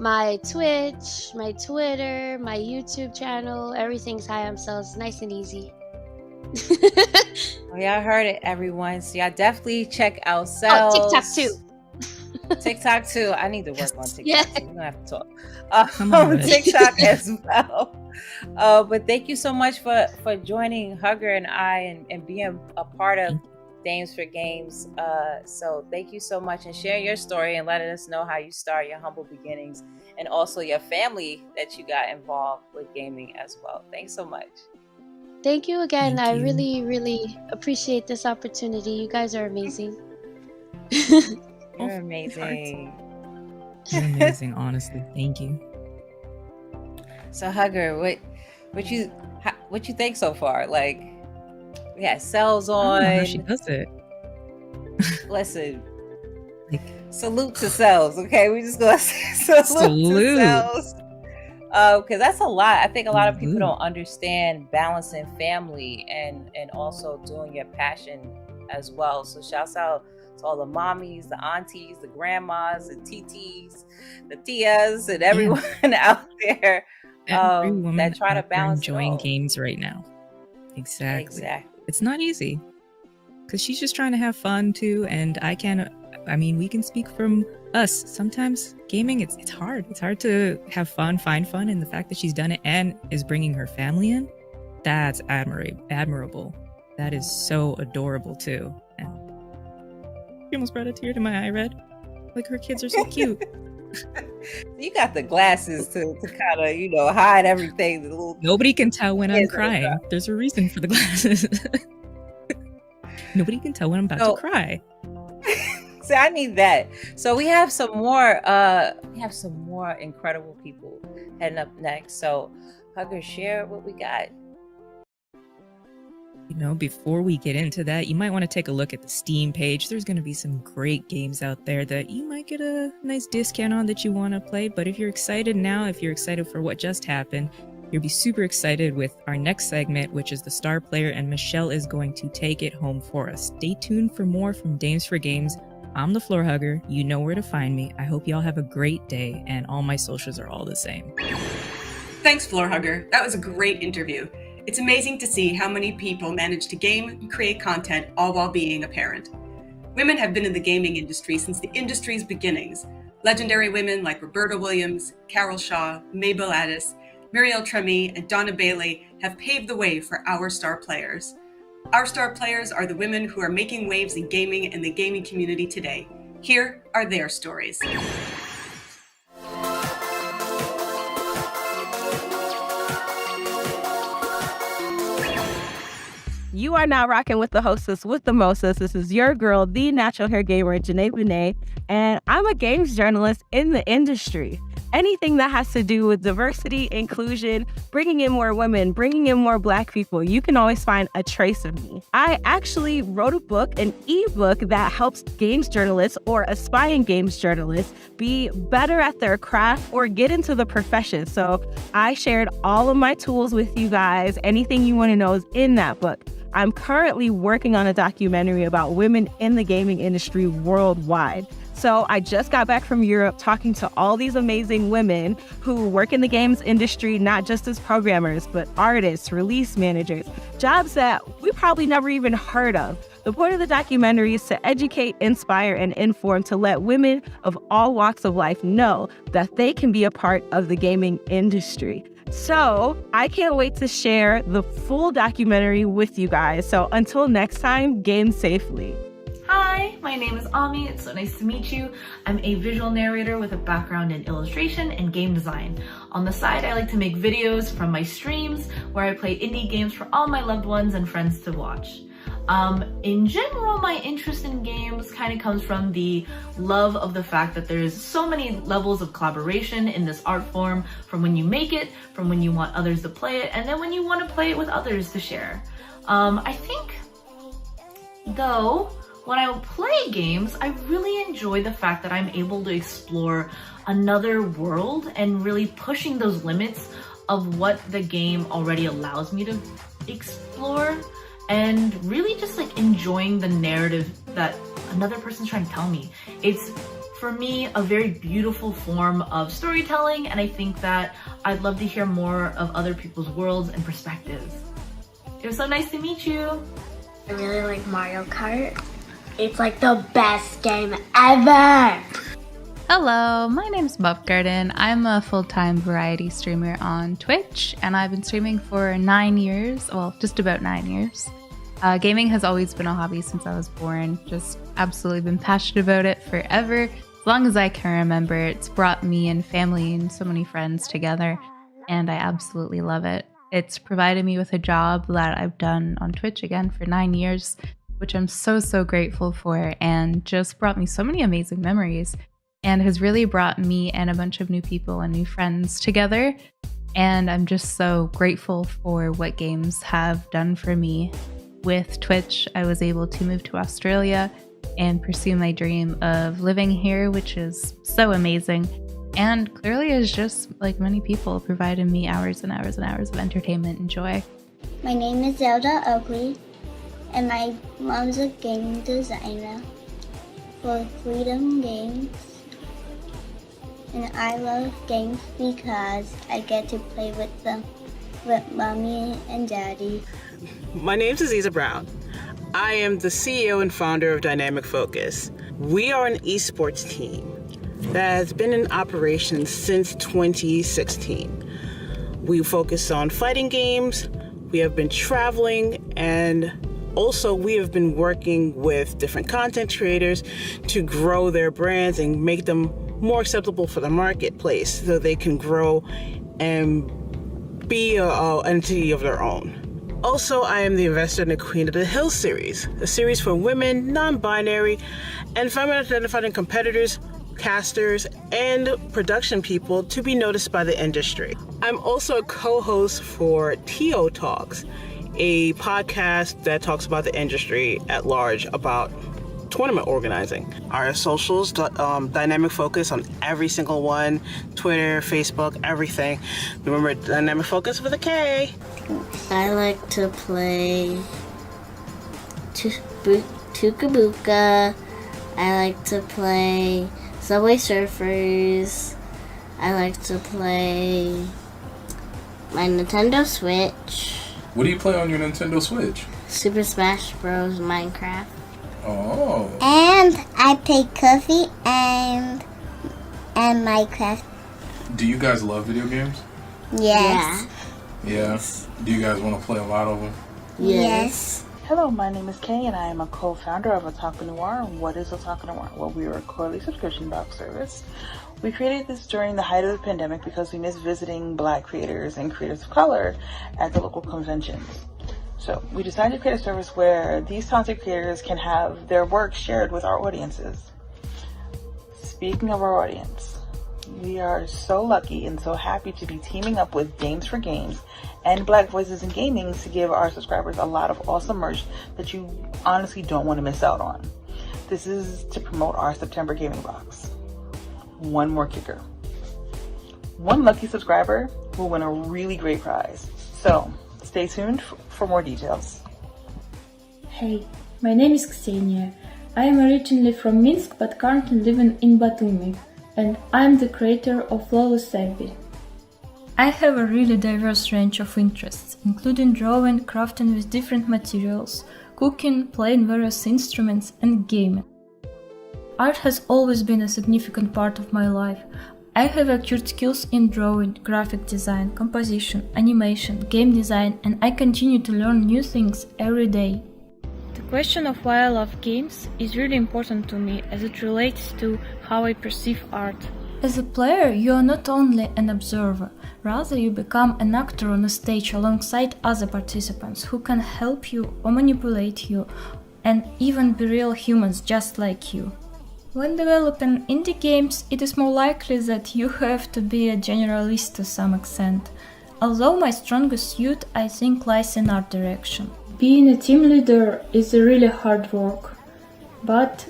my Twitch, my Twitter, my YouTube channel, everything's themselves. Nice and easy. Well, y'all heard it, everyone. So y'all definitely check out Cells. Oh, TikTok too. TikTok too. I need to work on TikTok. Yeah. So we're gonna have to talk. TikTok as well. But thank you so much for joining Hugger and I and being a part of Dames for Games. So thank you so much, and sharing your story and letting us know how you start your humble beginnings, and also your family that you got involved with gaming as well. Thanks so much. Thank you again. Thank I you. really, really appreciate this opportunity. You guys are amazing. You're amazing. You're amazing, honestly. Thank you. So Hugger, what you think so far? Like, we had Cells I don't know how on. she does it. Listen, Like, salute to Cells. Okay, we just gonna say salute to Cells. Because that's a lot. I think a lot of people don't understand balancing family and also doing your passion as well. So shouts out to all the mommies, the aunties, the grandmas, the TTs, the tias, and everyone out there every woman that try to out there balance it enjoying all. games right now. Exactly. Exactly. It's not easy because she's just trying to have fun too, and we can speak from us. Sometimes gaming, it's hard. It's hard to have fun, find fun, and the fact that she's done it and is bringing her family in, that's admirable. That is so adorable too. And she almost brought a tear to my eye, Red. Like, her kids are so cute. You got the glasses to kind of, hide everything. The little Nobody can tell when I'm kids are crying. crying. There's a reason for the glasses. Nobody can tell when I'm about to cry. See, I need that. So we have some more incredible people heading up next. So Hugger, share what we got. Before we get into that, you might want to take a look at the Steam page. There's going to be some great games out there that you might get a nice discount on that you want to play. But if you're excited now, if you're excited for what just happened, you'll be super excited with our next segment, which is the star player, and Michelle is going to take it home for us. Stay tuned for more from Dames for Games. I'm the Floor Hugger. You know where to find me. I hope y'all have a great day, and all my socials are all the same. Thanks, Floor Hugger. That was a great interview. It's amazing to see how many people manage to game and create content all while being a parent. Women have been in the gaming industry since the industry's beginnings. Legendary women like Roberta Williams, Carol Shaw, Mabel Addis, Muriel Tremy, and Donna Bailey have paved the way for our star players. Our star players are the women who are making waves in gaming and the gaming community today. Here are their stories. You are now rocking with the hostess with the mostest. This is your girl, the natural hair gamer, Janae Benet, and I'm a games journalist in the industry. Anything that has to do with diversity, inclusion, bringing in more women, bringing in more Black people, you can always find a trace of me. I actually wrote a book, an ebook that helps games journalists or aspiring games journalists be better at their craft or get into the profession. So I shared all of my tools with you guys. Anything you want to know is in that book. I'm currently working on a documentary about women in the gaming industry worldwide. So I just got back from Europe talking to all these amazing women who work in the games industry, not just as programmers, but artists, release managers, jobs that we probably never even heard of. The point of the documentary is to educate, inspire, and inform, to let women of all walks of life know that they can be a part of the gaming industry. So I can't wait to share the full documentary with you guys. So until next time, game safely. Hi, my name is Ami. It's so nice to meet you. I'm a visual narrator with a background in illustration and game design. On the side, I like to make videos from my streams where I play indie games for all my loved ones and friends to watch. In general, my interest in games kind of comes from the love of the fact that there's so many levels of collaboration in this art form, from when you make it, from when you want others to play it, and then when you want to play it with others to share. I think, though, when I play games, I really enjoy the fact that I'm able to explore another world and really pushing those limits of what the game already allows me to explore, and really just like enjoying the narrative that another person's trying to tell me. It's, for me, a very beautiful form of storytelling, and I think that I'd love to hear more of other people's worlds and perspectives. It was so nice to meet you. I really like Mario Kart. It's like the best game ever! Hello, my name's Buff Garden. I'm a full-time variety streamer on Twitch, and I've been streaming for 9 years, well, just about 9 years. Gaming has always been a hobby since I was born, just absolutely been passionate about it forever. As long as I can remember, it's brought me and family and so many friends together, and I absolutely love it. It's provided me with a job that I've done on Twitch again for 9 years, which I'm so grateful for, and just brought me so many amazing memories, and has really brought me and a bunch of new people and new friends together. And I'm just so grateful for what games have done for me. With Twitch, I was able to move to Australia and pursue my dream of living here, which is so amazing. And clearly is just, like many people, provided me hours and hours and hours of entertainment and joy. My name is Zelda Oakley, and my mom's a game designer for Freedom Games. And I love games because I get to play with them, with mommy and daddy. My name's Aziza Brown. I am the CEO and founder of Dynamic Focus. We are an esports team that has been in operation since 2016. We focus on fighting games, we have been traveling, and also we have been working with different content creators to grow their brands and make them more acceptable for the marketplace so they can grow and be an entity of their own. Also, I am the investor in the Queen of the Hill series, a series for women, non-binary, and feminine-identified competitors, casters, and production people to be noticed by the industry. I'm also a co-host for TO Talks, a podcast that talks about the industry at large, about tournament organizing. Our socials, Dynamic Focus on every single one, Twitter, Facebook, everything. Remember, Dynamic Focus with a K. I like to play Tukabuka. I like to play Subway Surfers. I like to play my Nintendo Switch. What do you play on your Nintendo Switch? Super Smash Bros. Minecraft. Oh. And I play Coffee and Minecraft. Do you guys love video games? Yes. Yeah. Do you guys want to play a lot of them? Yes. Hello, my name is Kay, and I am a co-founder of Otaku Noir. What is Otaku Noir? Well, we are a quarterly subscription box service. We created this during the height of the pandemic because we miss visiting Black creators and creators of color at the local conventions. So we decided to create a service where these talented creators can have their work shared with our audiences. Speaking of our audience, we are so lucky and so happy to be teaming up with Games for Games and Black Voices in Gaming to give our subscribers a lot of awesome merch that you honestly don't want to miss out on. This is to promote our September gaming box. One more kicker. One lucky subscriber will win a really great prize. So stay tuned for more details. Hey, my name is Ksenia. I am originally from Minsk but currently living in Batumi, and I'm the creator of Flawless Savvy. I have a really diverse range of interests, including drawing, crafting with different materials, cooking, playing various instruments, and gaming. Art has always been a significant part of my life. I have acquired skills in drawing, graphic design, composition, animation, game design, and I continue to learn new things every day. The question of why I love games is really important to me as it relates to how I perceive art. As a player, you are not only an observer, rather you become an actor on a stage alongside other participants who can help you or manipulate you, and even be real humans just like you. When developing indie games, it is more likely that you have to be a generalist to some extent. Although my strongest suit, I think, lies in art direction. Being a team leader is a really hard work, but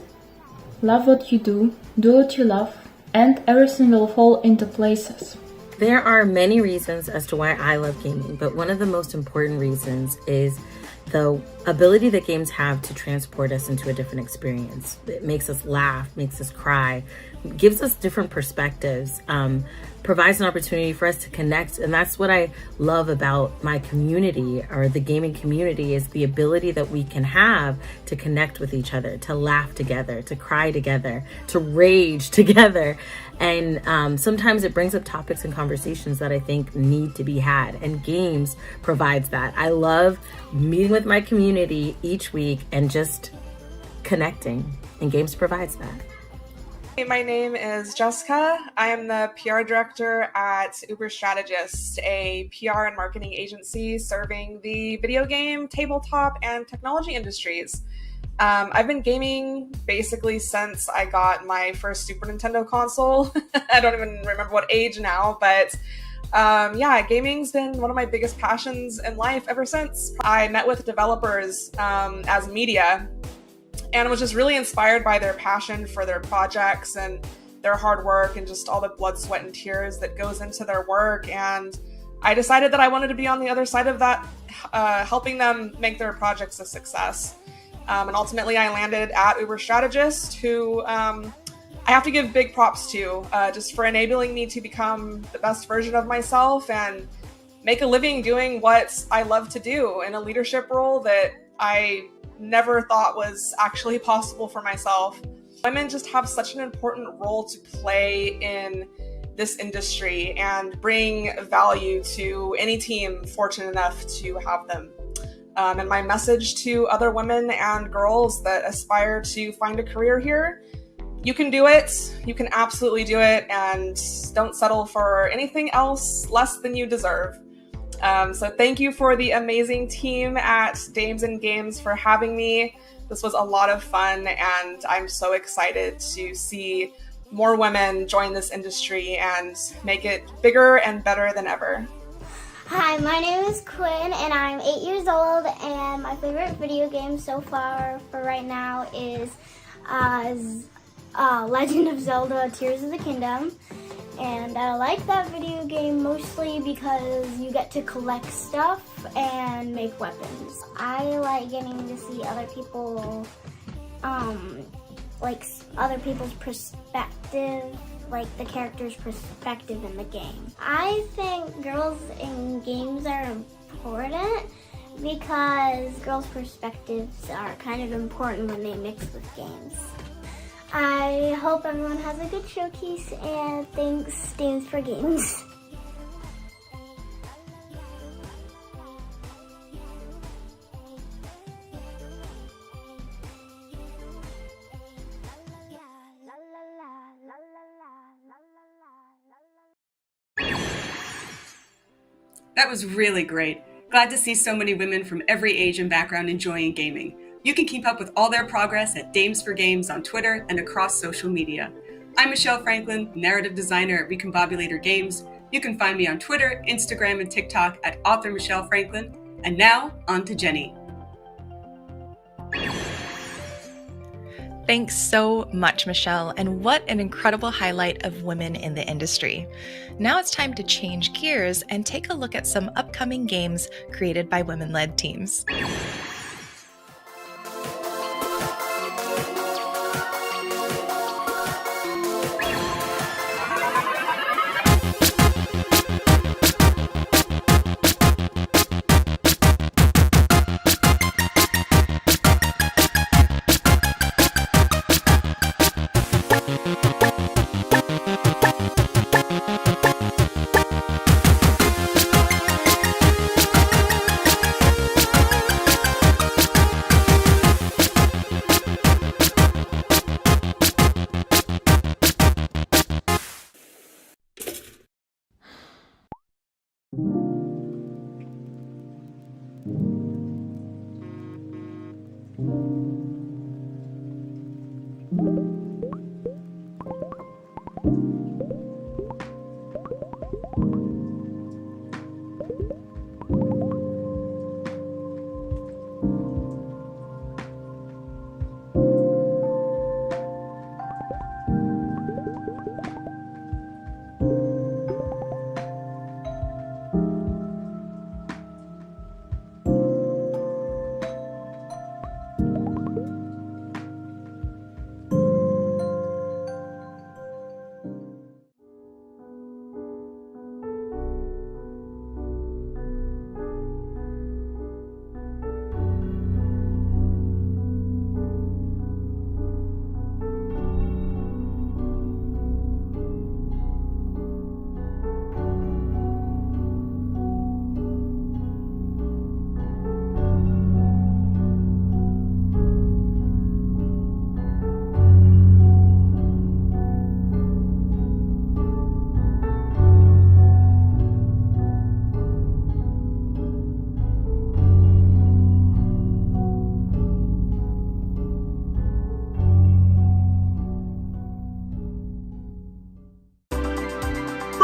love what you do what you love, and everything will fall into places. There are many reasons as to why I love gaming, but one of the most important reasons is the ability that games have to transport us into a different experience. It makes us laugh, makes us cry, gives us different perspectives, provides an opportunity for us to connect. And that's what I love about my community, or the gaming community, is the ability that we can have to connect with each other, to laugh together, to cry together, to rage together. And sometimes it brings up topics and conversations that I think need to be had, and games provides that. I love meeting with my community each week and just connecting, and games provides that. Hey, my name is Jessica. I am the PR director at Uber Strategist, a PR and marketing agency serving the video game, tabletop, and technology industries. I've been gaming basically since I got my first Super Nintendo console. I don't even remember what age now, but yeah, gaming's been one of my biggest passions in life ever since. I met with developers as media, and was just really inspired by their passion for their projects and their hard work and just all the blood, sweat, and tears that goes into their work. And I decided that I wanted to be on the other side of that, helping them make their projects a success. And ultimately I landed at Uber Strategist, who I have to give big props to, just for enabling me to become the best version of myself and make a living doing what I love to do in a leadership role that I never thought was actually possible for myself. Women just have such an important role to play in this industry and bring value to any team fortunate enough to have them. And my message to other women and girls that aspire to find a career here: you can do it, you can absolutely do it, and don't settle for anything else less than you deserve. So thank you for the amazing team at Dames and Games for having me. This was a lot of fun, and I'm so excited to see more women join this industry and make it bigger and better than ever. Hi, my name is Quinn, and I'm 8 years old, and my favorite video game so far for right now is Legend of Zelda Tears of the Kingdom. And I like that video game mostly because you get to collect stuff and make weapons. I like getting to see other people, like other people's perspective, like the character's perspective in the game. I think girls in games are important because girls' perspectives are kind of important when they mix with games. I hope everyone has a good showcase, and thanks, Dames for Games. That was really great. Glad to see so many women from every age and background enjoying gaming. You can keep up with all their progress at Dames for Games on Twitter and across social media. I'm Michelle Franklin, narrative designer at Recombobulator Games. You can find me on Twitter, Instagram, and TikTok at author Michelle Franklin. And now, on to Jenny. Thanks so much, Michelle, and what an incredible highlight of women in the industry. Now it's time to change gears and take a look at some upcoming games created by women-led teams.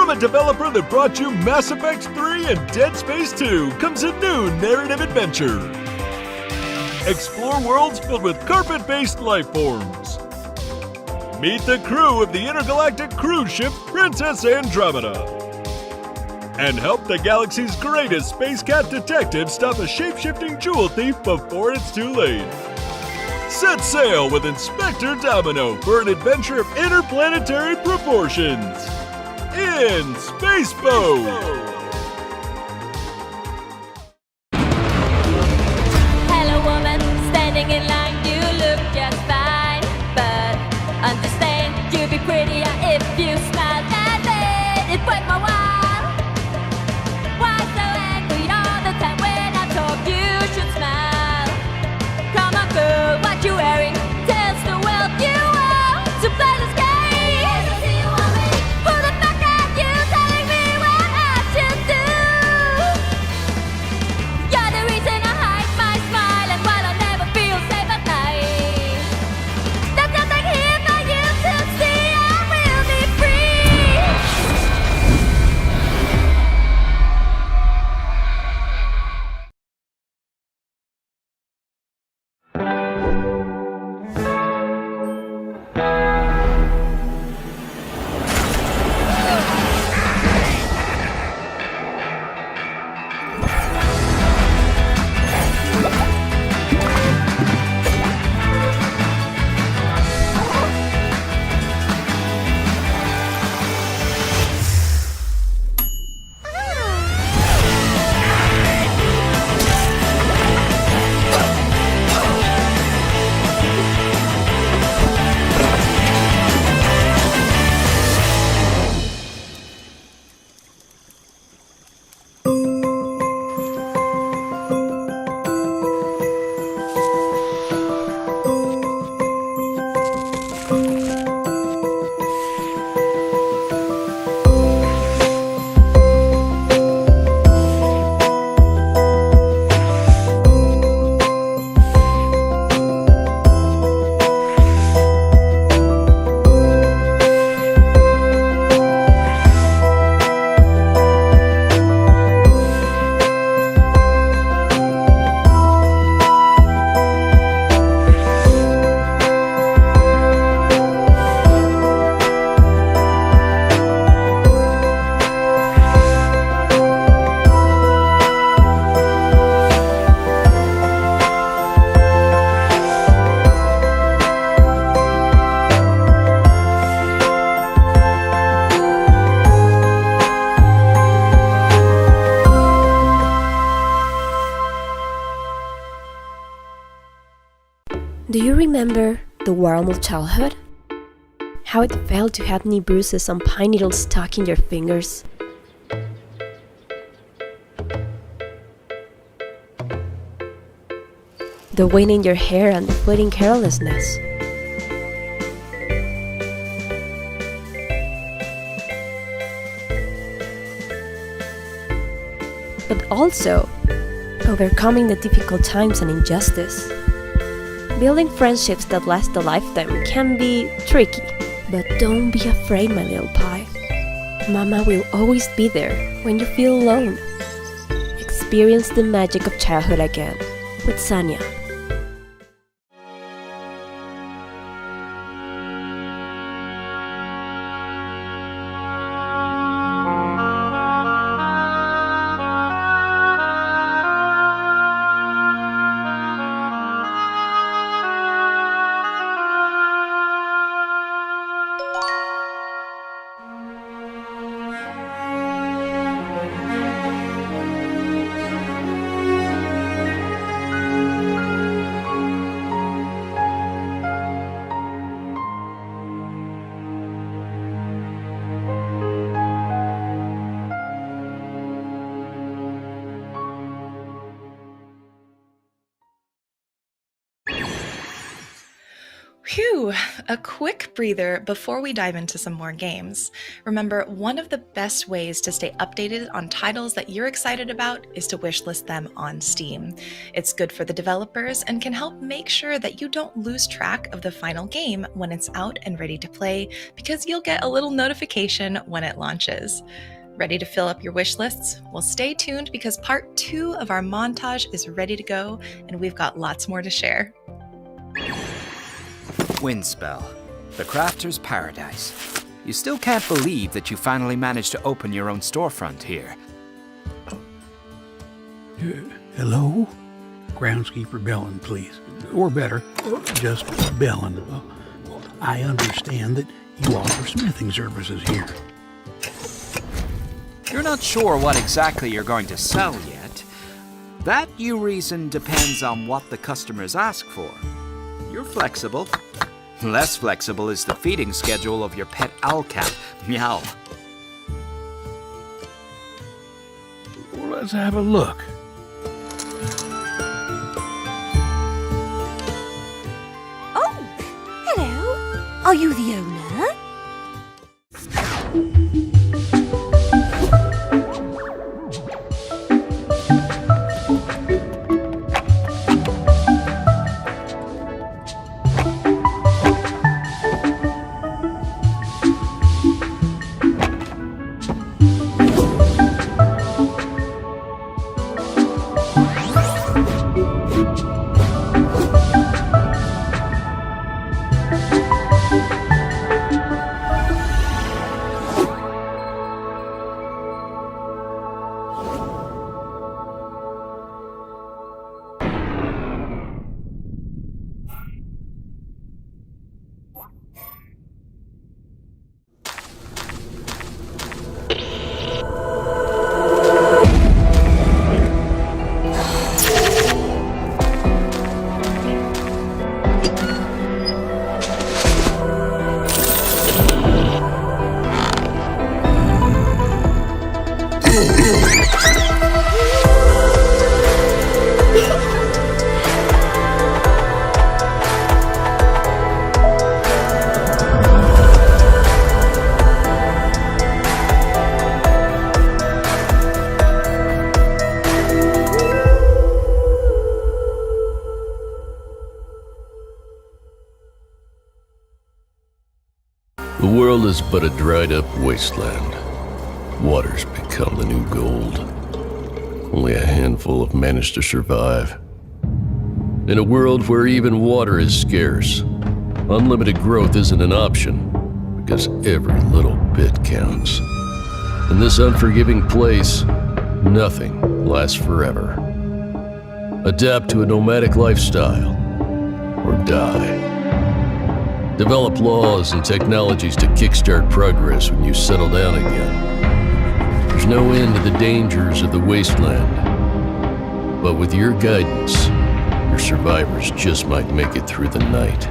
From a developer that brought you Mass Effect 3 and Dead Space 2 comes a new narrative adventure. Explore worlds filled with carpet-based life forms. Meet the crew of the intergalactic cruise ship Princess Andromeda. And help the galaxy's greatest space cat detective stop a shape-shifting jewel thief before it's too late. Set sail with Inspector Domino for an adventure of interplanetary proportions. In Spaceboat! Hello woman, standing in line, you look just fine. But understand, you'd be prettier if you smiled and made it worth my while. Why so angry all the time when I talk, you should smile. Come on girl, what you wearing tells the world you want to play this game. Who the fuck are you telling me what I should do? You're the reason I hide my smile and while I never feel safe at night. There's nothing here for you to see, I will be free. Do you remember the warmth of childhood? How it felt to have knee bruises and pine needles stuck in your fingers? The wind in your hair and the fleeting carelessness. But also, overcoming the difficult times and injustice. Building friendships that last a lifetime can be tricky, but don't be afraid, my little pie. Mama will always be there when you feel alone. Experience the magic of childhood again with Sanya. Whew, a quick breather before we dive into some more games. Remember, one of the best ways to stay updated on titles that you're excited about is to wishlist them on Steam. It's good for the developers and can help make sure that you don't lose track of the final game when it's out and ready to play, because you'll get a little notification when it launches. Ready to fill up your wish lists? Well, stay tuned because part 2 of our montage is ready to go, and we've got lots more to share. Windspell, the crafter's paradise. You still can't believe that you finally managed to open your own storefront here. Hello? Groundskeeper Bellin, please. Or better, just Bellin. I understand that you offer smithing services here. You're not sure what exactly you're going to sell yet. That, you reason, depends on what the customers ask for. You're flexible. Less flexible is the feeding schedule of your pet owl cat, Meow. Well, let's have a look. Oh, hello. Are you the owner? The world is but a dried-up wasteland. Water's become the new gold. Only a handful have managed to survive. In a world where even water is scarce, unlimited growth isn't an option, because every little bit counts. In this unforgiving place, nothing lasts forever. Adapt to a nomadic lifestyle, or die. Develop laws and technologies to kickstart progress when you settle down again. There's no end to the dangers of the wasteland. But with your guidance, your survivors just might make it through the night.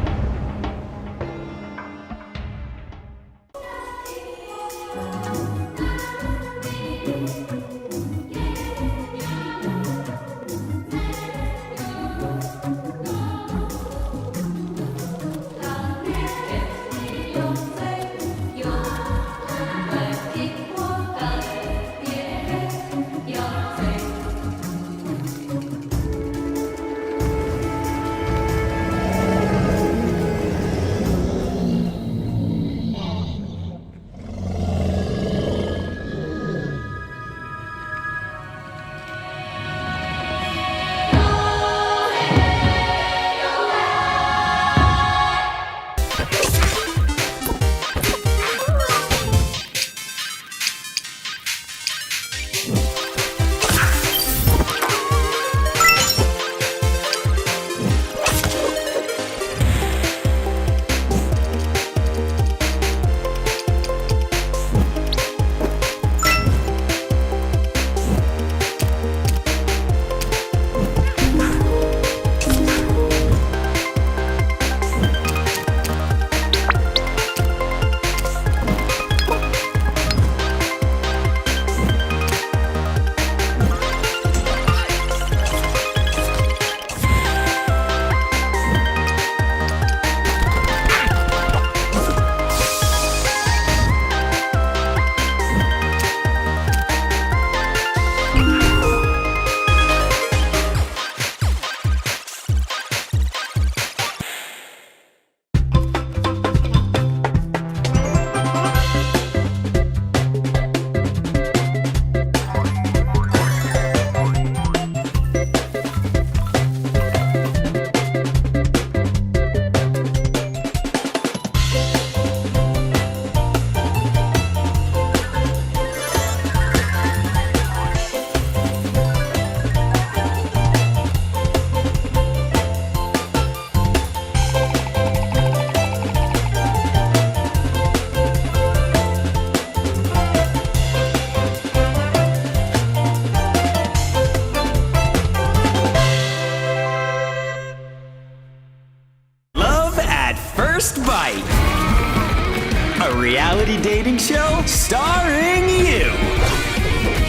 starring you.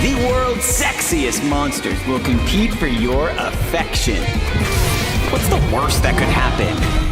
The world's sexiest monsters will compete for your affection. What's the worst that could happen?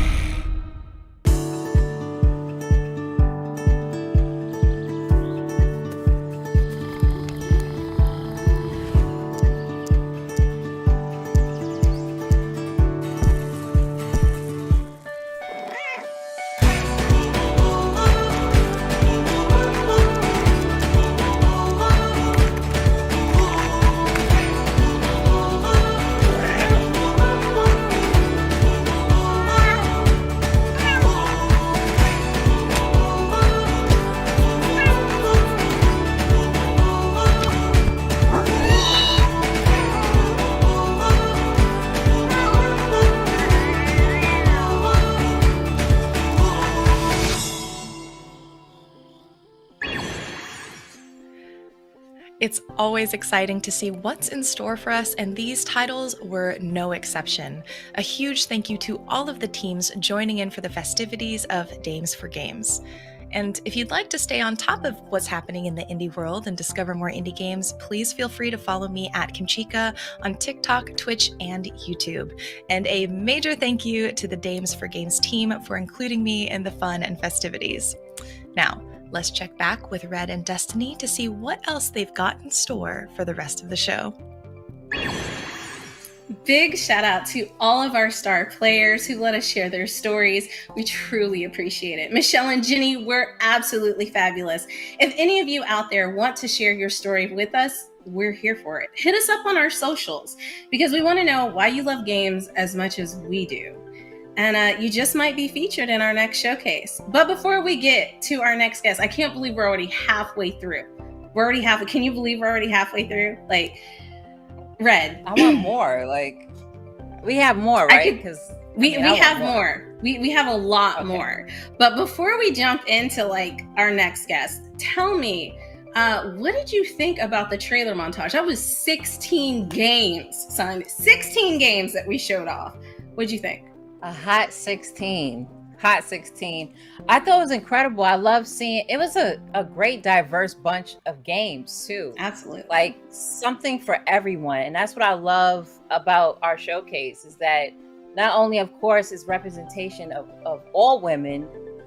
It's always exciting to see what's in store for us, and these titles were no exception. A huge thank you to all of the teams joining in for the festivities of Dames for Games. And if you'd like to stay on top of what's happening in the indie world and discover more indie games, please feel free to follow me at Kimchika on TikTok, Twitch, and YouTube. And a major thank you to the Dames for Games team for including me in the fun and festivities. Now, let's check back with Red and Destiny to see what else they've got in store for the rest of the show. Big shout out to all of our star players who let us share their stories. We truly appreciate it. Michelle and Jenny were absolutely fabulous. If any of you out there want to share your story with us, we're here for it. Hit us up on our socials because we want to know why you love games as much as we do. And you just might be featured in our next showcase. But before we get to our next guest, I can't believe we're already halfway through. Can you believe we're already halfway through? Like, Red. I want more. Like, we have more, right? Because we have more. We have a lot more. But before we jump into like our next guest, tell me, what did you think about the trailer montage? That was 16 games, son. 16 games that we showed off. What'd you think? A hot 16. Hot 16. I thought it was incredible. I love seeing it was a great diverse bunch of games too. Absolutely. Like something for everyone. And that's what I love about our showcase is that not only of course is representation of all women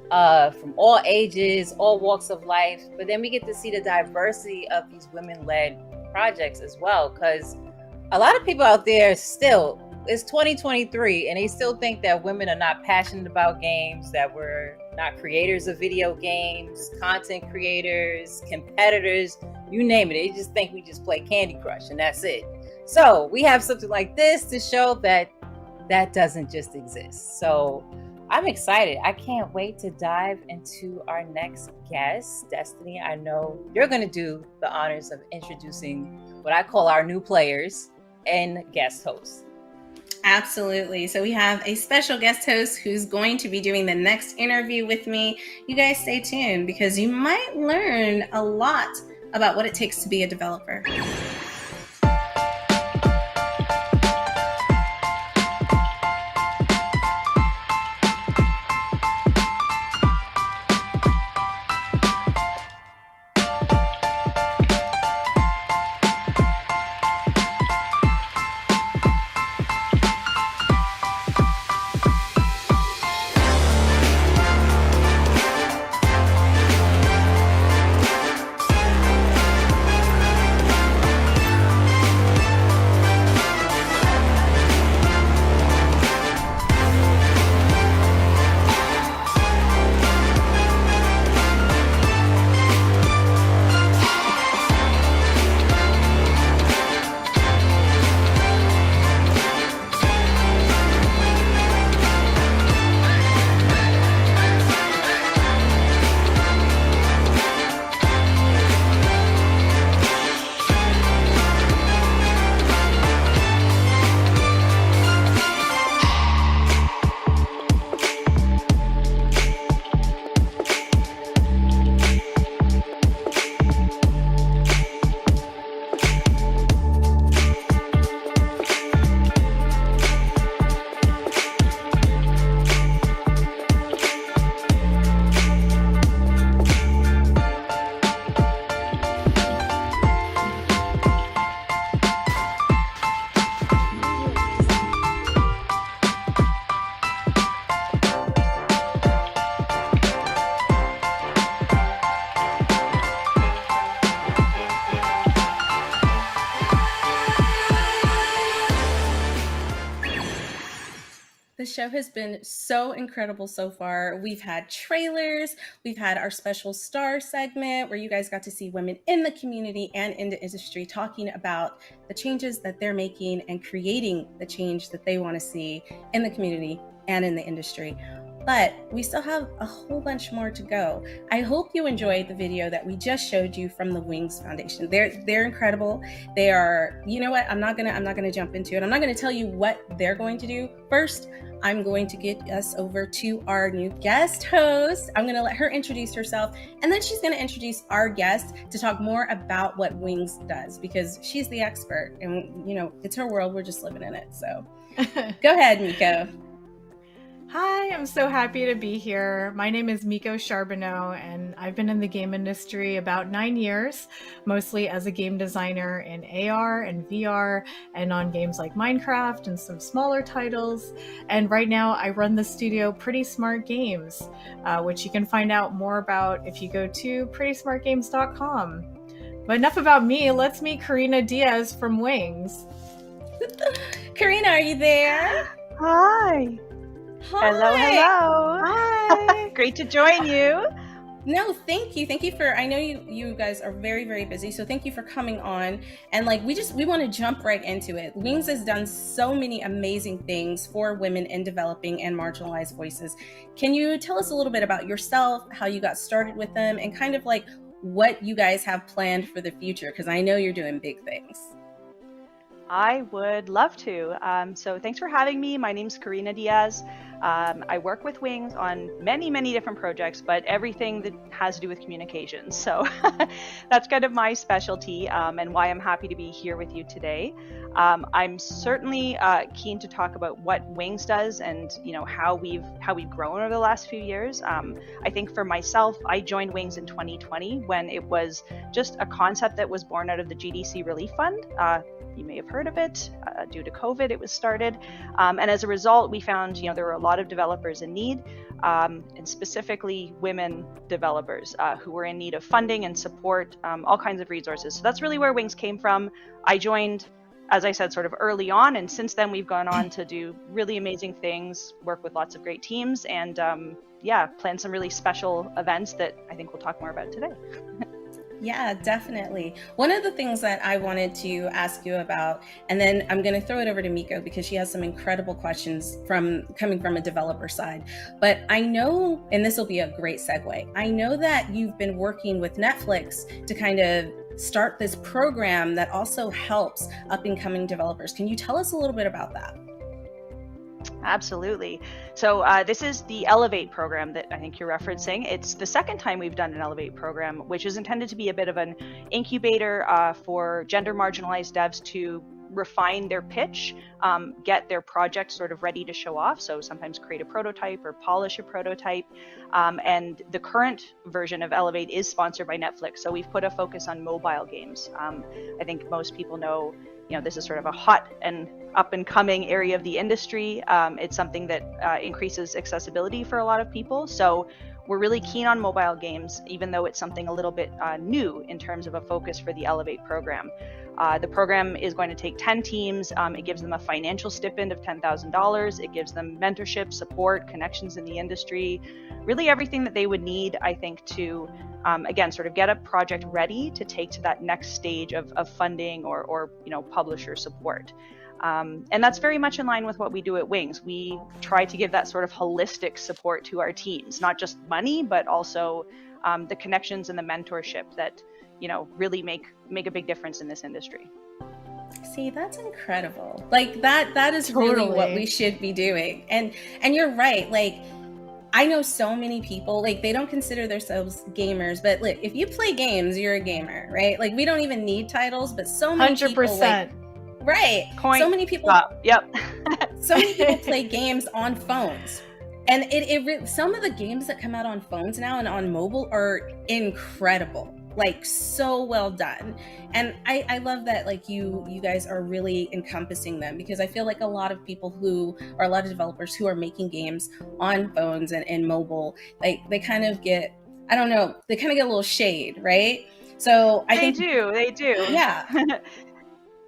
from all ages, all walks of life, but then we get to see the diversity of these women-led projects as well. Because a lot of people out there still, it's 2023 and they still think that women are not passionate about games, that we're not creators of video games, content creators, competitors, you name it. They just think we just play Candy Crush and that's it. So we have something like this to show that that doesn't just exist. So I'm excited. I can't wait to dive into our next guest. Destiny, I know you're going to do the honors of introducing what I call our new players and guest hosts. Absolutely. So we have a special guest host who's going to be doing the next interview with me. You guys stay tuned because you might learn a lot about what it takes to be a developer. The show has been so incredible so far. We've had trailers, we've had our special star segment where you guys got to see women in the community and in the industry talking about the changes that they're making and creating the change that they want to see in the community and in the industry. But we still have a whole bunch more to go. I hope you enjoyed the video that we just showed you from the Wings Foundation. They're incredible. They are, you know what? I'm not gonna jump into it. I'm not gonna tell you what they're going to do. First, I'm going to get us over to our new guest host. I'm gonna let her introduce herself, and then she's gonna introduce our guest to talk more about what Wings does, because she's the expert, and you know, it's her world. We're just living in it. So go ahead, Miko. Hi, I'm so happy to be here. My name is Miko Charbonneau, and I've been in the game industry about 9 years, mostly as a game designer in AR and VR, and on games like Minecraft and some smaller titles. And right now I run the studio Pretty Smart Games, which you can find out more about if you go to prettysmartgames.com. But enough about me, let's meet Karina Diaz from Wings. Karina, are you there? Hi. Hi. Hello. Hi. Great to join you. No, thank you. Thank you for, I know you guys are very, very busy. So thank you for coming on. And like, we want to jump right into it. Wings has done so many amazing things for women in developing and marginalized voices. Can you tell us a little bit about yourself, how you got started with them, and kind of like what you guys have planned for the future? Because I know you're doing big things. I would love to. So thanks for having me. My name's Karina Diaz. I work with Wings on many, many different projects, but everything that has to do with communications. So that's kind of my specialty, and why I'm happy to be here with you today. I'm certainly keen to talk about what Wings does and how we've grown over the last few years. I think for myself, I joined Wings in 2020 when it was just a concept that was born out of the GDC Relief Fund. You may have heard of it. Due to COVID, it was started. And as a result, we found there were a lot of developers in need, and specifically women developers who were in need of funding and support, all kinds of resources. So that's really where Wings came from. I joined, as I said, sort of early on, and since then we've gone on to do really amazing things, work with lots of great teams, and plan some really special events that I think we'll talk more about today. Yeah, definitely. One of the things that I wanted to ask you about, and then I'm going to throw it over to Miko because she has some incredible questions coming from a developer side. But I know, and this will be a great segue, I know that you've been working with Netflix to kind of start this program that also helps up-and-coming developers. Can you tell us a little bit about that? Absolutely. So this is the Elevate program that I think you're referencing. It's the second time we've done an Elevate program, which is intended to be a bit of an incubator for gender marginalized devs to refine their pitch, get their project sort of ready to show off. So sometimes create a prototype or polish a prototype. And the current version of Elevate is sponsored by Netflix. So we've put a focus on mobile games. I think most people know, this is sort of a hot and up and coming area of the industry. It's something that increases accessibility for a lot of people. So we're really keen on mobile games, even though it's something a little bit new in terms of a focus for the Elevate program. The program is going to take 10 teams. It gives them a financial stipend of $10,000. It gives them mentorship, support, connections in the industry, really everything that they would need, I think, to, again, sort of get a project ready to take to that next stage of funding or publisher support. And that's very much in line with what we do at Wings. We try to give that sort of holistic support to our teams, not just money, but also the connections and the mentorship that really make a big difference in this industry. See, that's incredible. Like that is really what we should be doing. And you're right. Like, I know so many people, like, they don't consider themselves gamers, but look, if you play games, you're a gamer, right? Like, we don't even need titles, but so many 100%. people, like, right. Coin. So many people, Yep. so many people play games on phones. And some of the games that come out on phones now and on mobile are incredible. Like, so well done. And I love that, like, you guys are really encompassing them, because I feel like a lot of people a lot of developers who are making games on phones and mobile, like, they kind of get, I don't know, they kind of get a little shade, right? So I think they do. Yeah.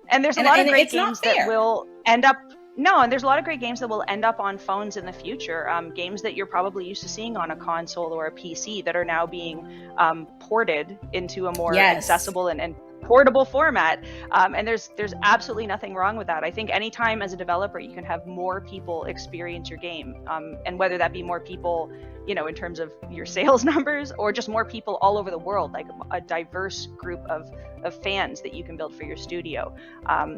And there's a lot of great games that will end up No, and there's a lot of great games that will end up on phones in the future. Games that you're probably used to seeing on a console or a PC that are now being ported into a more accessible and portable format. And there's absolutely nothing wrong with that. I think anytime as a developer you can have more people experience your game, and whether that be more people, you know, in terms of your sales numbers, or just more people all over the world, like a diverse group of fans that you can build for your studio.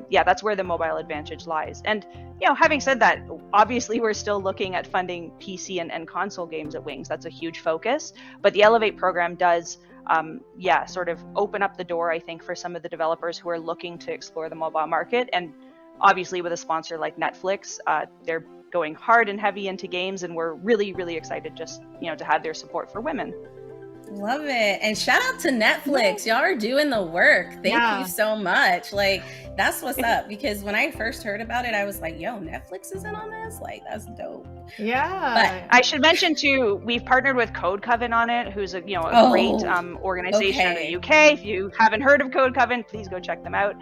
Yeah, that's where the mobile advantage lies. And, you know, having said that, obviously we're still looking at funding PC and console games at Wings. That's a huge focus. But the Elevate program does, sort of open up the door, I think, for some of the developers who are looking to explore the mobile market. And obviously with a sponsor like Netflix, they're going hard and heavy into games, and we're really, really excited just, you know, to have their support for women. Love it. And shout out to Netflix. Y'all are doing the work. Thank you so much. Like, that's what's up. Because when I first heard about it, I was like, yo, Netflix is in on this? Like, that's dope. Yeah. But I should mention too, we've partnered with Code Coven on it, who's a great organization in the UK. If you haven't heard of Code Coven, please go check them out.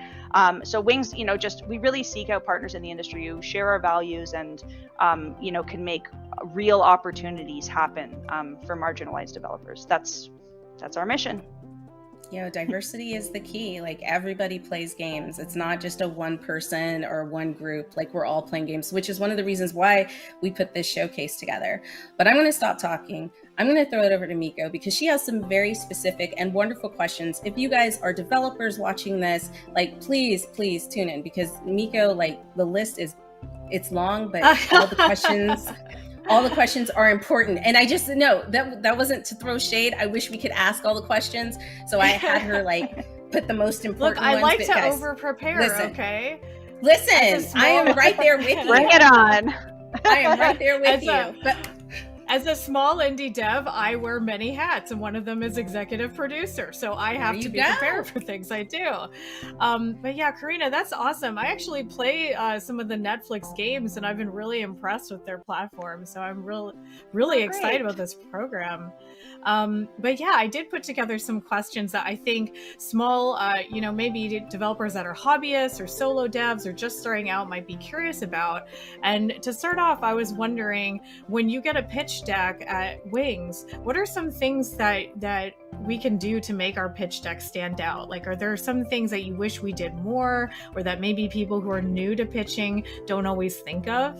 So Wings, you know, we really seek out partners in the industry who share our values and, you know, can make real opportunities happen for marginalized developers. That's our mission. You know, diversity is the key. Like, everybody plays games. It's not just a one person or one group. Like, we're all playing games, which is one of the reasons why we put this showcase together. But I'm going to stop talking. I'm going to throw it over to Miko, because she has some very specific and wonderful questions. If you guys are developers watching this, like, please tune in, because Miko, like, the list it's long, but all the questions are important. And I just know that wasn't to throw shade. I wish we could ask all the questions. So I had her like put the most important ones. Look, I like to over prepare, okay? Listen, I am right there with you. Bring it on. I am right there with you. But as a small indie dev, I wear many hats, and one of them is executive producer. So I have to be prepared for things I do. But yeah, Karina, that's awesome. I actually play some of the Netflix games, and I've been really impressed with their platform. So I'm really excited about this program. But yeah, I did put together some questions that I think small, maybe developers that are hobbyists or solo devs or just starting out might be curious about. And to start off, I was wondering, when you get a pitch deck at Wings, what are some things that we can do to make our pitch deck stand out? Like, are there some things that you wish we did more, or that maybe people who are new to pitching don't always think of?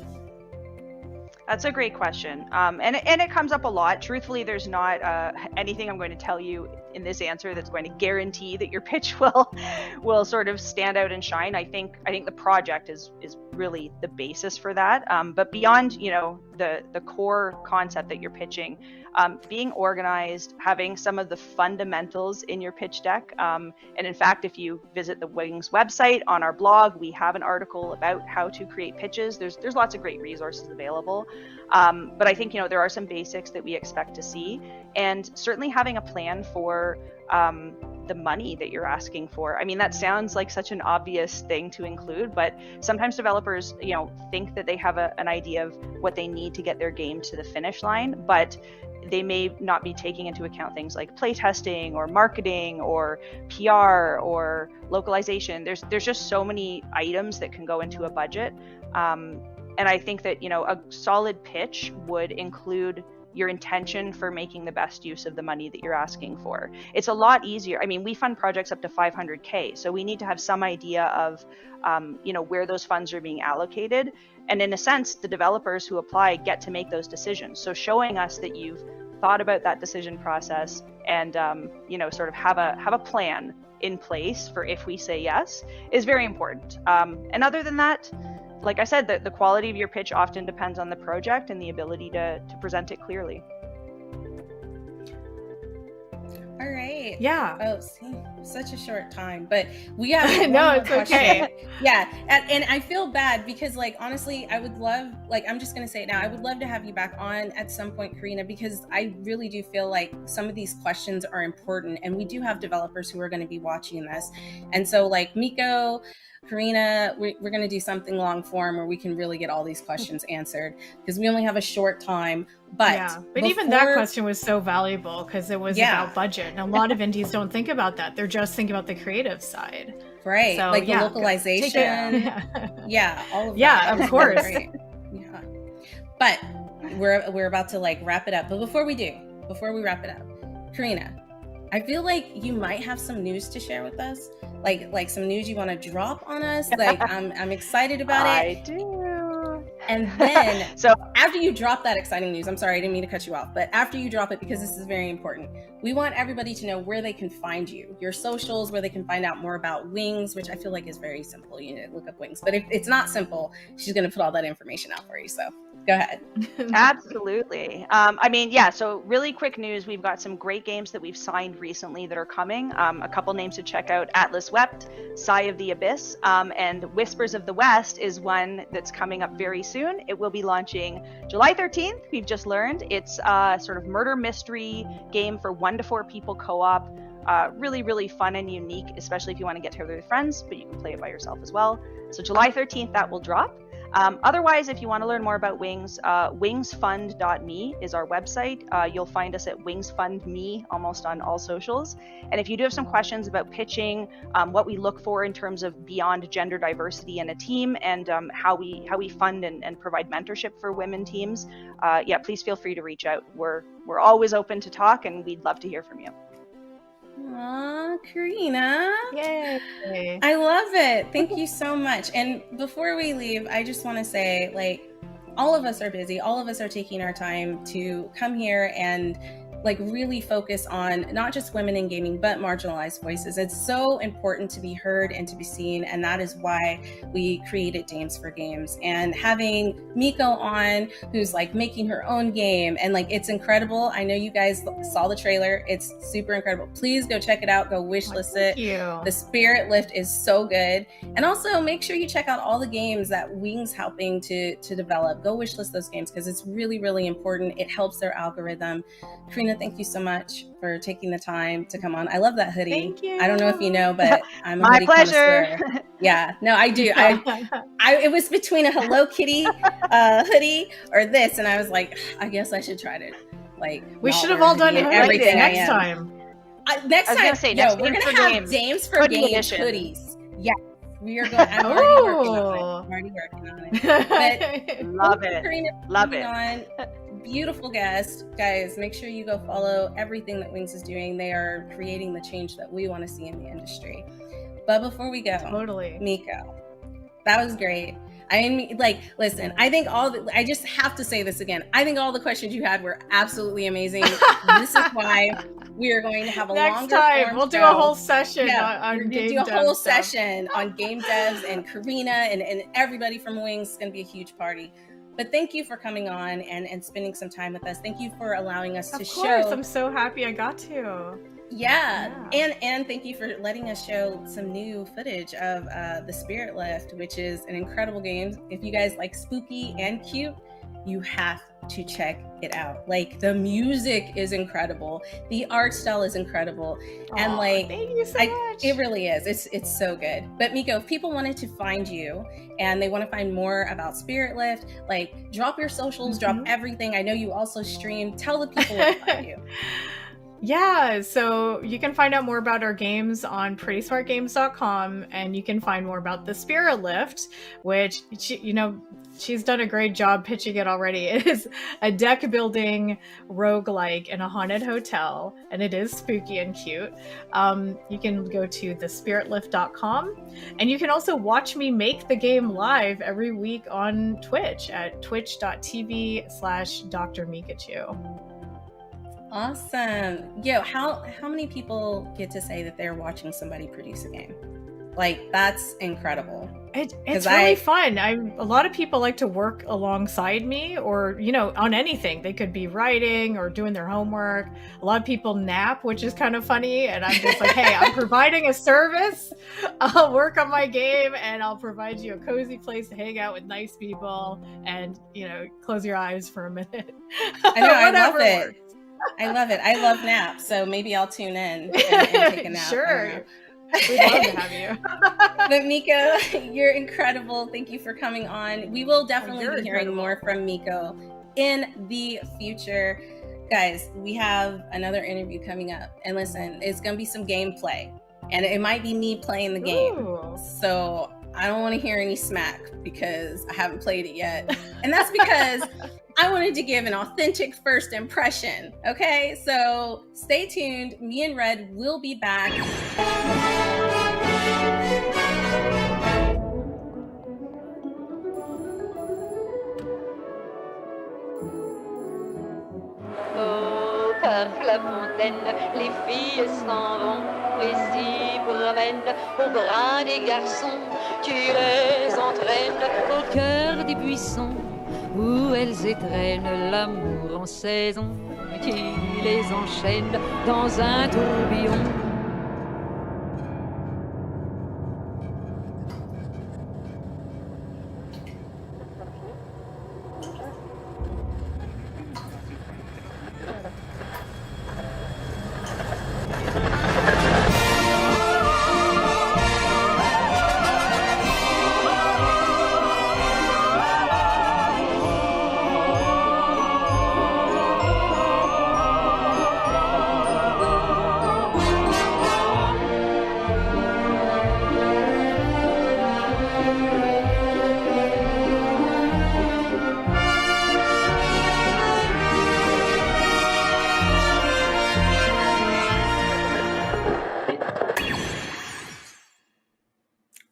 That's a great question. And it comes up a lot. Truthfully, there's not anything I'm going to tell you in this answer that's going to guarantee that your pitch will sort of stand out and shine. I think the project is really the basis for that. But beyond, you know, the core concept that you're pitching, being organized, having some of the fundamentals in your pitch deck. And in fact, if you visit the Wings website on our blog, we have an article about how to create pitches. There's lots of great resources available. But I think, you know, there are some basics that we expect to see, and certainly having a plan for the money that you're asking for. I mean, that sounds like such an obvious thing to include, but sometimes developers, you know, think that they have an idea of what they need to get their game to the finish line, but they may not be taking into account things like playtesting or marketing or PR or localization. There's just so many items that can go into a budget. And I think that, you know, a solid pitch would include your intention for making the best use of the money that you're asking for. It's a lot easier. I mean, we fund projects up to $500K, so we need to have some idea of, you know, where those funds are being allocated. And in a sense, the developers who apply get to make those decisions. So showing us that you've thought about that decision process and, you know, sort of have a plan in place for if we say yes is very important. And other than that, like I said, the quality of your pitch often depends on the project and the ability to present it clearly. All right. Yeah. Oh, see, such a short time, but we have no, it's okay. Yeah, and I feel bad because, like, honestly, I would love, like, I'm just gonna say it now, I would love to have you back on at some point, Karina, because I really do feel like some of these questions are important, and we do have developers who are going to be watching this, and so, like, Miko, Karina, we're going to do something long form where we can really get all these questions answered, because we only have a short time. But even that question was so valuable because it was about budget, and a lot of indies don't think about that. They're just thinking about the creative side, right? So, like the localization, all of that. Yeah, of course. Yeah, but we're about to like wrap it up. But before we wrap it up, Karina, I feel like you might have some news to share with us, like some news you want to drop on us. Like I'm excited about it. I do. And then, so after you drop that exciting news, I'm sorry, I didn't mean to cut you off, but after you drop it, because this is very important, we want everybody to know where they can find you, your socials, where they can find out more about Wings, which I feel like is very simple. You know, look up Wings. But if it's not simple, she's going to put all that information out for you. So go ahead. Absolutely. So really quick news. We've got some great games that we've signed recently that are coming. A couple names to check out: Atlas Wept, Sigh of the Abyss, and Whispers of the West is one that's coming up very soon. It will be launching July 13th. We've just learned. It's a sort of murder mystery game for 1 to 4 people co-op. Really, really fun and unique, especially if you want to get together with friends, but you can play it by yourself as well. So July 13th, that will drop. Otherwise, if you want to learn more about Wings, wingsfund.me is our website. You'll find us at wingsfundme almost on all socials. And if you do have some questions about pitching, what we look for in terms of beyond gender diversity in a team, and how we fund and provide mentorship for women teams, please feel free to reach out. We're always open to talk, and we'd love to hear from you. Aw, Karina. Yay. I love it. Thank you so much. And before we leave, I just want to say, like, all of us are busy. All of us are taking our time to come here and like really focus on not just women in gaming, but marginalized voices. It's so important to be heard and to be seen. And that is why we created Dames for Games. And having Miko on, who's like making her own game, and like, it's incredible. I know you guys saw the trailer. It's super incredible. Please go check it out. Go wishlist it. The Spirit Lift is so good. And also make sure you check out all the games that Wings helping to develop. Go wishlist those games because it's really, really important. It helps their algorithm. Karina, thank you so much for taking the time to come on. I love that hoodie. Thank you. I don't know if you know, but I'm a My hoodie pleasure. connoisseur. Yeah, no, I do. It was between a Hello Kitty hoodie or this, and I was like, I guess I should try to like. We should have all done it everything next time. Next time, we're gonna have Dames for Games hoodies. Yeah. We are going. I'm already working on it. But love it. Karina, love it. Beautiful guest, guys. Make sure you go follow everything that Wings is doing. They are creating the change that we want to see in the industry. But before we go, Miko, that was great. I mean, like, listen, I think I just have to say this again. I think all the questions you had were absolutely amazing. This is why we are going to have a next time. We'll do a whole session on game do a dev whole stuff. session on game devs, and Karina and everybody from Wings. It's going to be a huge party. But thank you for coming on and spending some time with us. Thank you for allowing us to show. Of course, I'm so happy I got to. Yeah. And thank you for letting us show some new footage of the Spirit Lift, which is an incredible game. If you guys like spooky and cute, you have to check it out. Like, the music is incredible, the art style is incredible, and like, thank you so much. It really is. It's so good. But Miko, if people wanted to find you and they want to find more about Spirit Lift, like, drop your socials, drop everything. I know you also stream. Tell the people where to find you. Yeah, so you can find out more about our games on prettysmartgames.com, and you can find more about the Spirit Lift, which, she's done a great job pitching it already. It is a deck building roguelike in a haunted hotel, and it is spooky and cute. You can go to thespiritlift.com, and you can also watch me make the game live every week on Twitch at twitch.tv/Dr. Mikachu. Awesome. Yo, how many people get to say that they're watching somebody produce a game? Like, that's incredible. It's really fun. A lot of people like to work alongside me, or on anything. They could be writing or doing their homework. A lot of people nap, which is kind of funny, and I'm just like, hey, I'm providing a service. I'll work on my game, and I'll provide you a cozy place to hang out with nice people, and close your eyes for a minute. I know. I love it. I love it. I love naps, so maybe I'll tune in and take a nap. Sure. We'd love to have you. But Miko, you're incredible. Thank you for coming on. We will definitely be hearing more from Miko in the future. Guys, we have another interview coming up. And listen, it's going to be some gameplay. And it might be me playing the game. Ooh. So I don't want to hear any smack because I haven't played it yet. And that's because I wanted to give an authentic first impression. Okay, so stay tuned. Me and Red will be back. Au parc La Fontaine, les filles s'en vont, et s'y promènent au bras des garçons. Tu les entraînes au cœur des buissons, où elles étrennent l'amour en saison. Tu les enchaînes dans un tourbillon.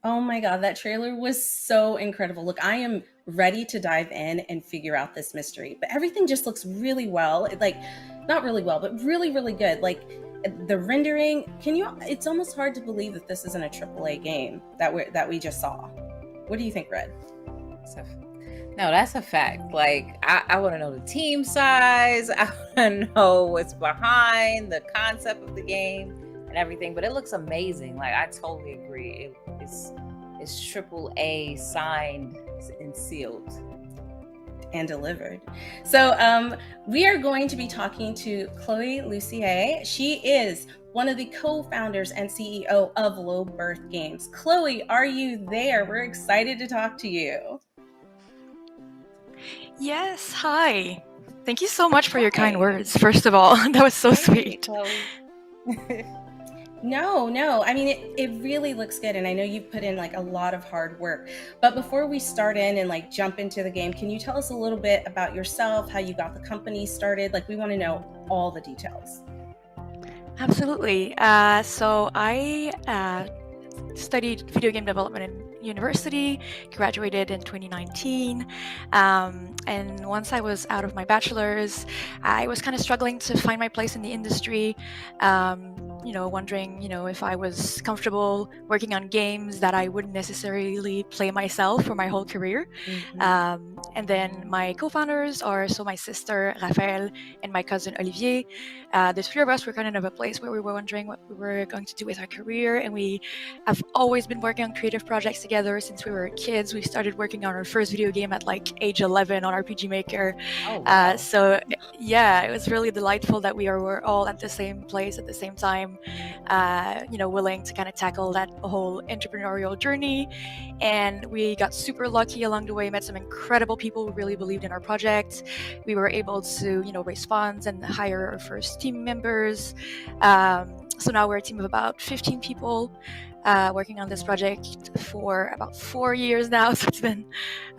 Oh my God, that trailer was so incredible. Look, I am ready to dive in and figure out this mystery, but everything just looks really well. Like, not really well, but really, really good. Like the rendering, it's almost hard to believe that this isn't a AAA game that we just saw. What do you think, Red? No, that's a fact. Like, I want to know the team size. I want to know what's behind the concept of the game and everything, but it looks amazing. Like, I totally agree. It's AAA signed and sealed. And delivered. So we are going to be talking to Kwai Lucier. She is one of the co-founders and CEO of Low Birth Games. Kwai, are you there? We're excited to talk to you. Yes, hi. Thank you so much for your kind words, first of all. That was so sweet. No. I mean, it really looks good. And I know you've put in like a lot of hard work. But before we start in and like jump into the game, can you tell us a little bit about yourself, how you got the company started? Like, we want to know all the details. Absolutely. So I studied video game development in university, graduated in 2019. And once I was out of my bachelor's, I was kind of struggling to find my place in the industry. Wondering, if I was comfortable working on games that I wouldn't necessarily play myself for my whole career. Mm-hmm. And then my co-founders are my sister Raphael and my cousin Olivier. The three of us were kind of a place where we were wondering what we were going to do with our career, and we have always been working on creative projects together since we were kids. We started working on our first video game at like age 11 on RPG Maker. Oh, wow. So yeah, it was really delightful that we were all at the same place at the same time, willing to kind of tackle that whole entrepreneurial journey. And we got super lucky along the way, met some incredible people who really believed in our project. We were able to, raise funds and hire our first team members. So now we're a team of about 15 people working on this project for about 4 years now. So it's been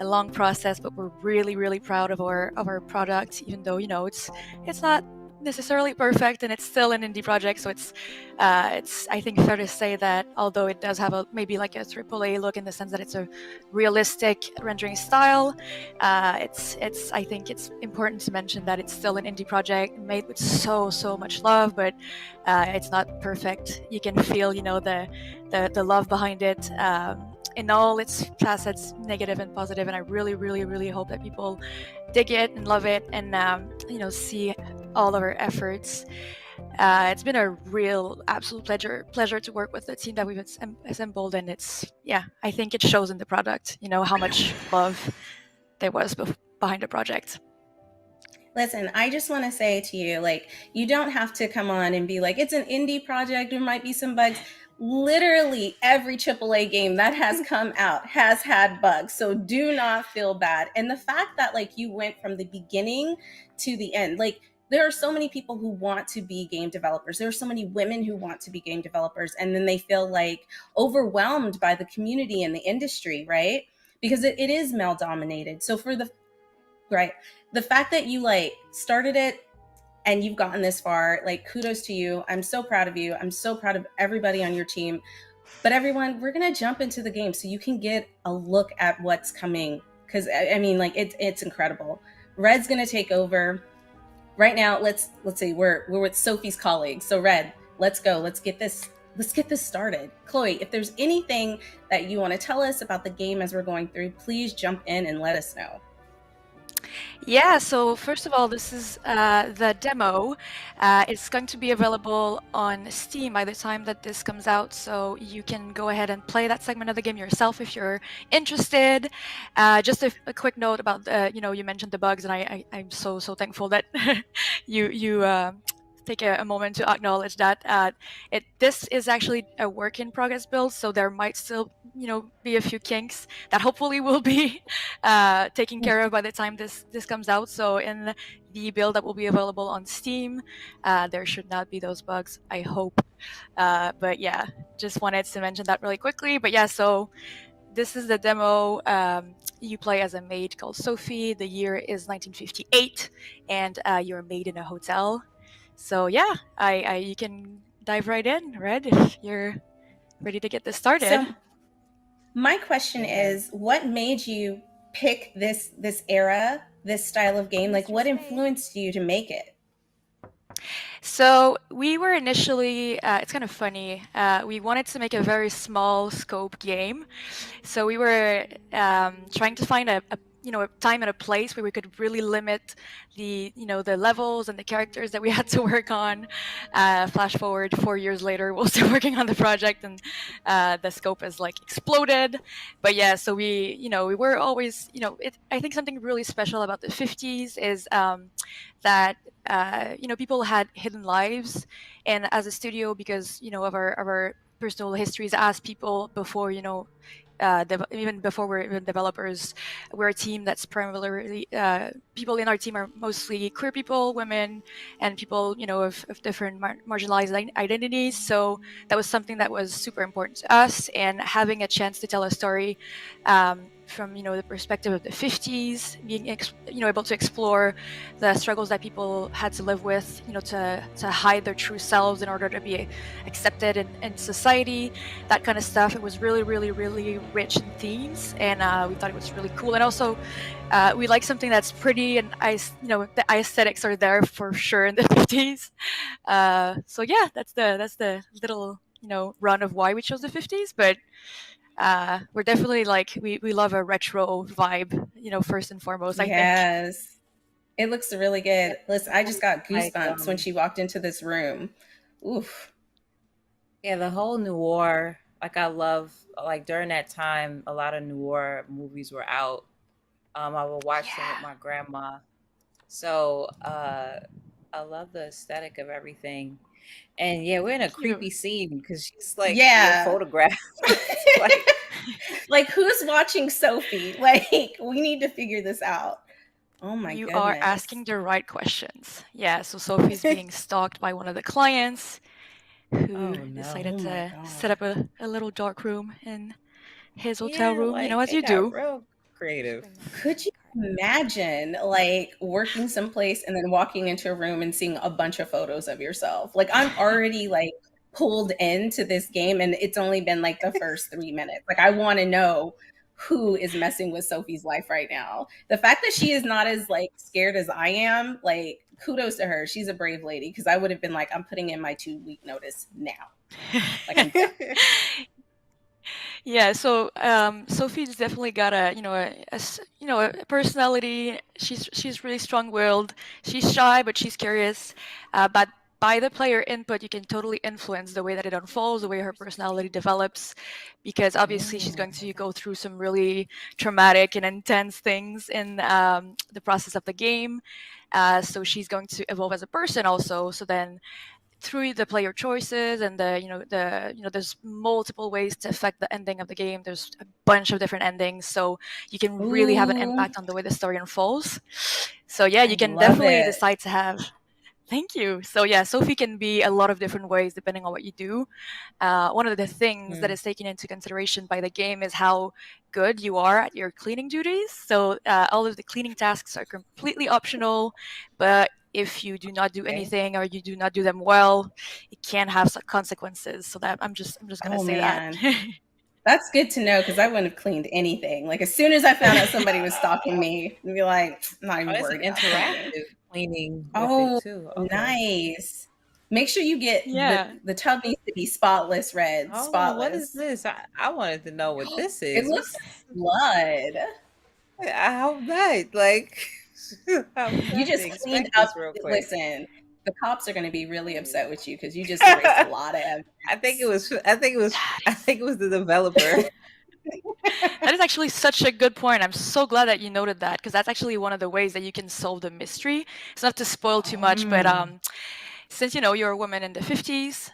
a long process, but we're really, really proud of our product, even though, it's not necessarily perfect and it's still an indie project. So it's I think fair to say that although it does have maybe like a AAA look in the sense that it's a realistic rendering style, I think it's important to mention that it's still an indie project made with so much love, but it's not perfect. You can feel the love behind it in all its facets, negative and positive, and I really, really, really hope that people dig it and love it and see all of our efforts. It's been a real absolute pleasure to work with the team that we've assembled, and I think it shows in the product, how much love there was behind the project. Listen, I just want to say to you, like, you don't have to come on and be like, it's an indie project, there might be some bugs. literally every AAA game that has come out has had bugs. So do not feel bad. And the fact that like you went from the beginning to the end, like there are so many people who want to be game developers. There are so many women who want to be game developers, and then they feel like overwhelmed by the community and the industry, right? Because it is male dominated. So for the fact that you like started it and you've gotten this far, like kudos to you. I'm so proud of you. I'm so proud of everybody on your team. But everyone, we're gonna jump into the game so you can get a look at what's coming. Because I mean, like it's incredible. Red's gonna take over. Right now, let's see, we're with Sophie's colleagues. So Red, let's go. Let's get this started. Chloe, if there's anything that you want to tell us about the game as we're going through, please jump in and let us know. Yeah, so first of all, this is the demo. It's going to be available on Steam by the time that this comes out, so you can go ahead and play that segment of the game yourself if you're interested. Just a quick note about, you mentioned the bugs, and I'm so thankful that you take a moment to acknowledge that this is actually a work in progress build, so there might still be a few kinks that hopefully will be taken care of by the time this comes out. So in the build that will be available on Steam, there should not be those bugs, I hope. But yeah, just wanted to mention that really quickly. But yeah, so this is the demo. You play as a maid called Sophie. The year is 1958, and you're a maid in a hotel. So yeah, you can dive right in, Red, if you're ready to get this started. So my question is, what made you pick this era, this style of game? Like, what influenced you to make it? So we were initially, it's kind of funny, we wanted to make a very small scope game. So we were trying to find a time and a place where we could really limit the levels and the characters that we had to work on. Flash forward 4 years later, we're still working on the project, and the scope has like exploded. But yeah, so we were always, I think something really special about the 50s is that people had hidden lives, and as a studio, because of our personal histories as people before, even before we're even developers, we're a team that's primarily people in our team are mostly queer people, women, and people of different marginalized identities. So that was something that was super important to us, and having a chance to tell a story from the perspective of the 50s, being able to explore the struggles that people had to live with, to hide their true selves in order to be accepted in society, that kind of stuff. It was really, really, really rich in themes, and we thought it was really cool. And also, we like something that's pretty, and the aesthetics are there for sure in the 50s. So yeah, that's the little run of why we chose the 50s, but. We're definitely like we love a retro vibe, first and foremost. I think. Yes, it looks really good. Listen, I just got goosebumps when she walked into this room. Oof. Yeah, the whole noir. Like I love, like during that time, a lot of noir movies were out. I would watch them with my grandma. So I love the aesthetic of everything. And yeah, we're in a creepy scene because she's like photographed. Like who's watching Sophie? Like we need to figure this out. Oh my goodness. You are asking the right questions. Yeah, so Sophie's being stalked by one of the clients who decided to set up a little dark room in his hotel room, as you do. Real creative. Could you imagine like working someplace and then walking into a room and seeing a bunch of photos of yourself? Like I'm already like pulled into this game, and it's only been like the first 3 minutes. Like I want to know who is messing with Sophie's life right now. The fact that she is not as like scared as I am, like kudos to her. She's a brave lady, because I would have been like, I'm putting in my 2-week notice now. Like, yeah, so Sophie's definitely got a personality. She's really strong-willed. She's shy, but she's curious. But by the player input, you can totally influence the way that it unfolds, the way her personality develops, because obviously she's going to go through some really traumatic and intense things in the process of the game. So she's going to evolve as a person also. So then through the player choices and there's multiple ways to affect the ending of the game. There's a bunch of different endings, so you can really have an impact on the way the story unfolds. So yeah, you can definitely decide to have. Thank you. So yeah, Sophie can be a lot of different ways depending on what you do. One of the things that is taken into consideration by the game is how good you are at your cleaning duties. So all of the cleaning tasks are completely optional, but if you do not do anything or you do not do them well, it can have some consequences. So that I'm just gonna say that. That's good to know, because I wouldn't have cleaned anything. Like, as soon as I found out somebody was stalking me, I'd be like, I'm not even worried about interactive cleaning. Oh, with it too. Okay. Nice. Make sure you get the tub needs to be spotless red. Oh, Spotless. what is this? I wanted to know what this is. It looks blood. I hope not. Like, you just cleaned up. Listen, the cops are going to be really upset with you because you just erased a lot of evidence. I think it was the developer. That is actually such a good point. I'm so glad that you noted that, because that's actually one of the ways that you can solve the mystery. It's not to spoil too much, but since you're a woman in the 50s,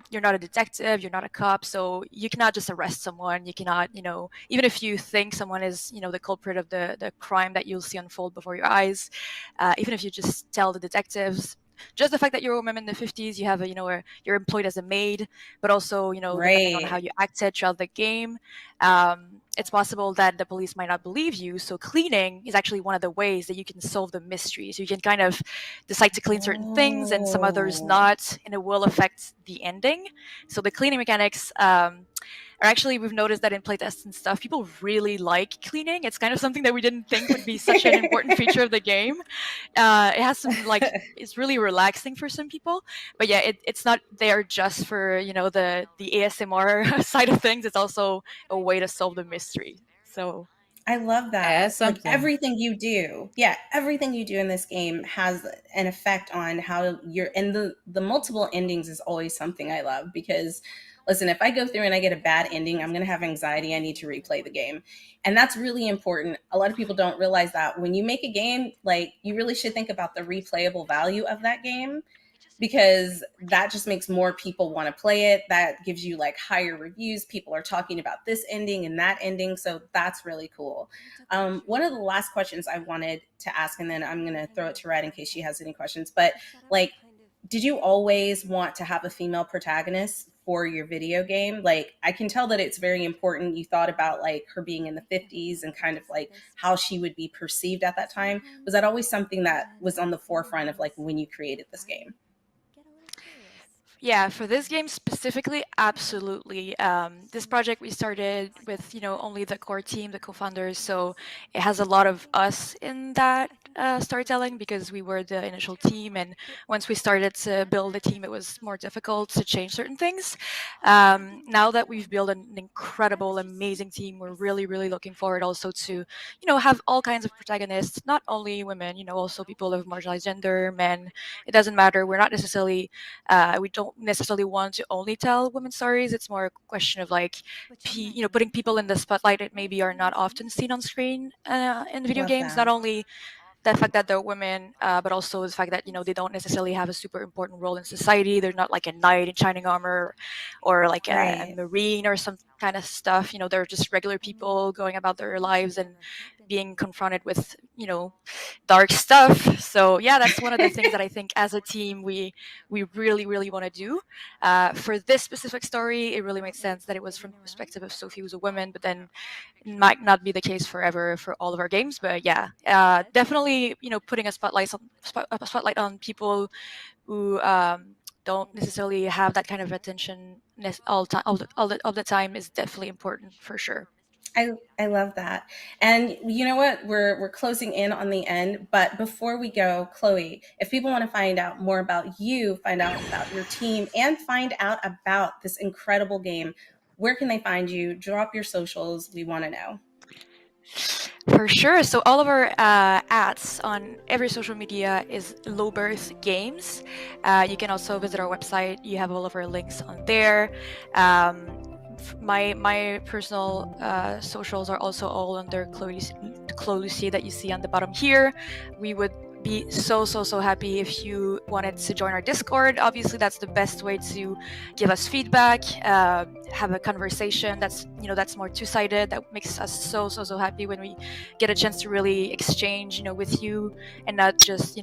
you're not a detective, you're not a cop, so you cannot just arrest someone. You cannot, even if you think someone is, the culprit of the crime that you'll see unfold before your eyes, even if you just tell the detectives, just the fact that you're a woman in the 50s, you have you're employed as a maid, but also, depending on how you acted throughout the game, it's possible that the police might not believe you. So cleaning is actually one of the ways that you can solve the mystery. So you can kind of decide to clean certain things and some others not, and it will affect the ending. So the cleaning mechanics are actually, we've noticed that in playtests and stuff, people really like cleaning. It's kind of something that we didn't think would be such an important feature of the game. It has some, it's really relaxing for some people. But yeah, it's not there just for, the ASMR side of things. It's also a way to solve the mystery. So I love that. That's something. Like, everything you do in this game has an effect on how you're, and the multiple endings is always something I love, because listen, if I go through and I get a bad ending, I'm going to have anxiety. I need to replay the game. And that's really important. A lot of people don't realize that when you make a game, like, you really should think about the replayable value of that game, because that just makes more people want to play it. That gives you like higher reviews. People are talking about this ending and that ending. So that's really cool. One of the last questions I wanted to ask, and then I'm going to throw it to Red in case she has any questions, but like, did you always want to have a female protagonist for your video game? Like, I can tell that it's very important. You thought about like her being in the 50s and kind of like how she would be perceived at that time. Was that always something that was on the forefront of like when you created this game? Yeah, for this game specifically, absolutely. This project we started with, only the core team, the co-founders, so it has a lot of us in that storytelling, because we were the initial team, and once we started to build a team, it was more difficult to change certain things. Now that we've built an incredible, amazing team, we're really, really looking forward also to, have all kinds of protagonists, not only women, also people of marginalized gender, men. It doesn't matter. We're not necessarily, we don't necessarily want to only tell women's stories. It's more a question of like, putting people in the spotlight that maybe are not often seen on screen in video games. Not only the fact that they're women, but also the fact that they don't necessarily have a super important role in society. They're not like a knight in shining armor, or like a marine or some kind of stuff. They're just regular people going about their lives and being confronted with dark stuff. So yeah, that's one of the things that I think as a team we really, really want to do. For this specific story, it really makes sense that it was from the perspective of Sophie, who's a woman, but then it might not be the case forever for all of our games. But yeah, definitely putting a spotlight on people who don't necessarily have that kind of attention all the time is definitely important, for sure. I love that. And you know what? We're closing in on the end, but before we go, Chloe, if people want to find out more about you, find out about your team, and find out about this incredible game, where can they find you? Drop your socials. We want to know. For sure. So all of our ads on every social media is Low Birth Games. You can also visit our website. You have all of our links on there. My personal socials are also all under Chloe Lucy that you see on the bottom here. We would be so happy if you wanted to join our Discord. Obviously, that's the best way to give us feedback, have a conversation that's more two-sided. That makes us so happy when we get a chance to really exchange, with you, and not just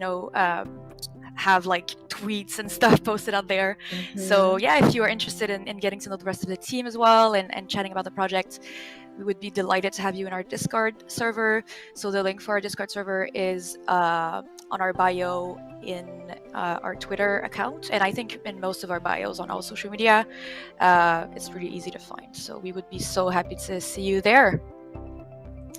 have like tweets and stuff posted out there. So yeah, if you are interested in getting to know the rest of the team as well and chatting about the project, we would be delighted to have you in our Discord server. So the link for our Discord server is on our bio in our Twitter account, and I think in most of our bios on all social media. It's pretty easy to find. So we would be so happy to see you there.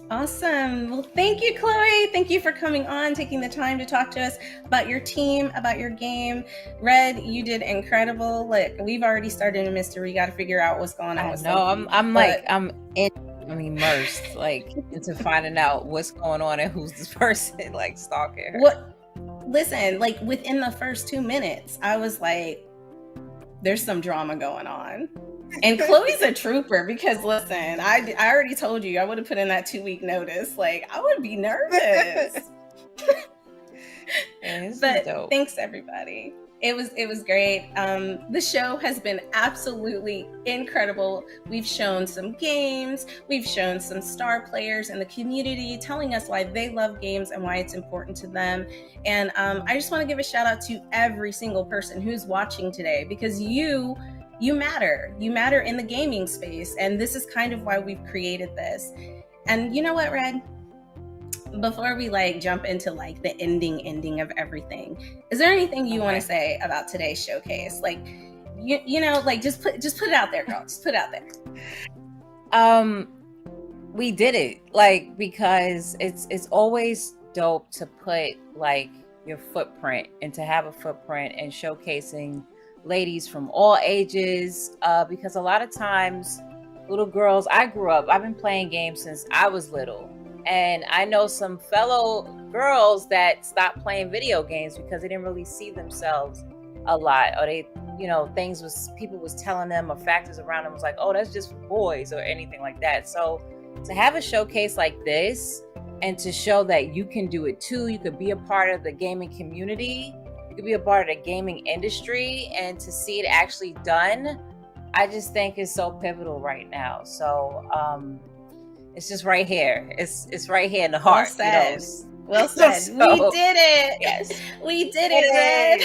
Awesome. Well, thank you, Chloe. Thank you for coming on, taking the time to talk to us about your team, about your game. Red, you did incredible. Like, we've already started a mystery. We got to figure out what's going on. I'm immersed like into finding out what's going on and who's this person like stalking her. What? Listen, like within the first 2 minutes, I was like, there's some drama going on. And Chloe's a trooper because listen, I already told you I would have put in that 2-week notice. Like, I would be nervous. But dope. Thanks everybody. It was great. The show has been absolutely incredible. We've shown some games, we've shown some star players in the community telling us why they love games and why it's important to them. And I just want to give a shout out to every single person who's watching today, because you matter. You matter in the gaming space, and this is kind of why we've created this. And you know what, Red? Before we jump into the ending of everything, is there anything you want to say about today's showcase? Just put it out there, girl. Just put it out there. We did it because it's always dope to put your footprint and to have a footprint and showcasing ladies from all ages, because a lot of times little girls, I've been playing games since I was little, and I know some fellow girls that stopped playing video games because they didn't really see themselves a lot, or they people was telling them, or factors around them was like, oh, that's just for boys or anything like that. So to have a showcase like this and to show that you can do it too, you could be a part of the gaming community, to be a part of the gaming industry, and to see it actually done, I just think is so pivotal right now. So it's just right here. It's right here in the heart. Well said. Well said. So, we did it. Yes, we did it, Red.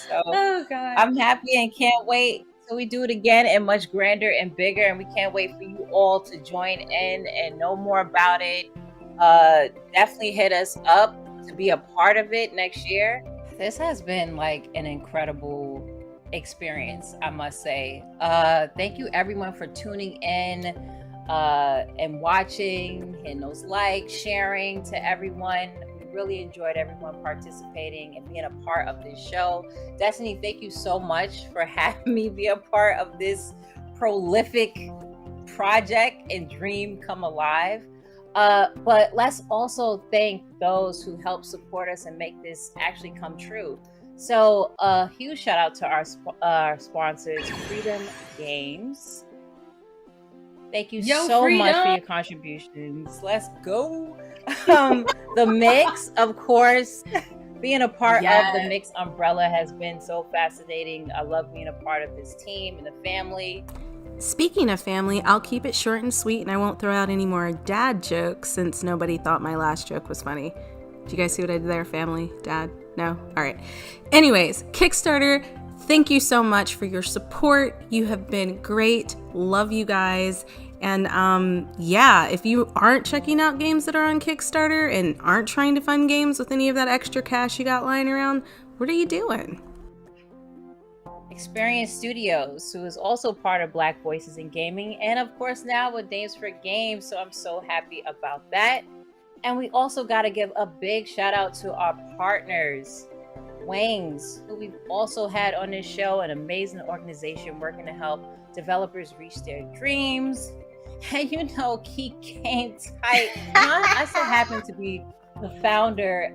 So, oh God, I'm happy and can't wait till we do it again and much grander and bigger. And we can't wait for you all to join in and know more about it. Definitely hit us up to be a part of it next year. This has been an incredible experience, I must say. Thank you everyone for tuning in and watching, and those likes, sharing to everyone. We really enjoyed everyone participating and being a part of this show. Destiny, thank you so much for having me be a part of this prolific project and dream come alive. But let's also thank those who help support us and make this actually come true. So a huge shout out to our sponsors, Freedom Games. Thank you so much for your contributions. Let's go. The Mix, of course, being a part of the Mix umbrella has been so fascinating. I love being a part of this team and the family. Speaking of family, I'll keep it short and sweet, and I won't throw out any more dad jokes since nobody thought my last joke was funny. Did you guys see what I did there, family? Dad? No? All right. Anyways, Kickstarter, thank you so much for your support. You have been great. Love you guys. And if you aren't checking out games that are on Kickstarter and aren't trying to fund games with any of that extra cash you got lying around, what are you doing? Experience Studios, who is also part of Black Voices in Gaming, and of course now with Names for Games, so I'm so happy about that. And we also got to give a big shout out to our partners, Wings, who we've also had on this show, an amazing organization working to help developers reach their dreams. And Geek Game Type. I so happen to be the founder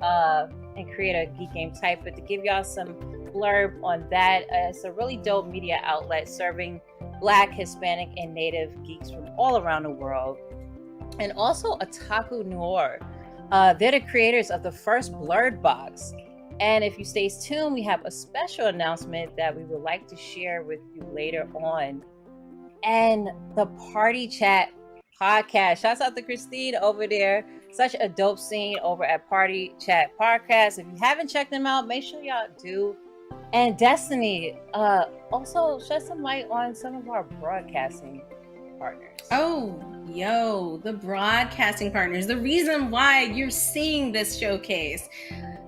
and creator of Geek Game Type, but to give y'all some blurb on that, it's a really dope media outlet serving Black, Hispanic, and Native geeks from all around the world. and also Otaku Noir. They're the creators of the first Blurred Box. And if you stay tuned, we have a special announcement that we would like to share with you later on. And the Party Chat podcast. Shouts out to Christine over there. Such a dope scene over at Party Chat Podcast. If you haven't checked them out, make sure y'all do. And Destiny, also shed some light on some of our broadcasting partners. Oh, yo, the broadcasting partners. The reason why you're seeing this showcase.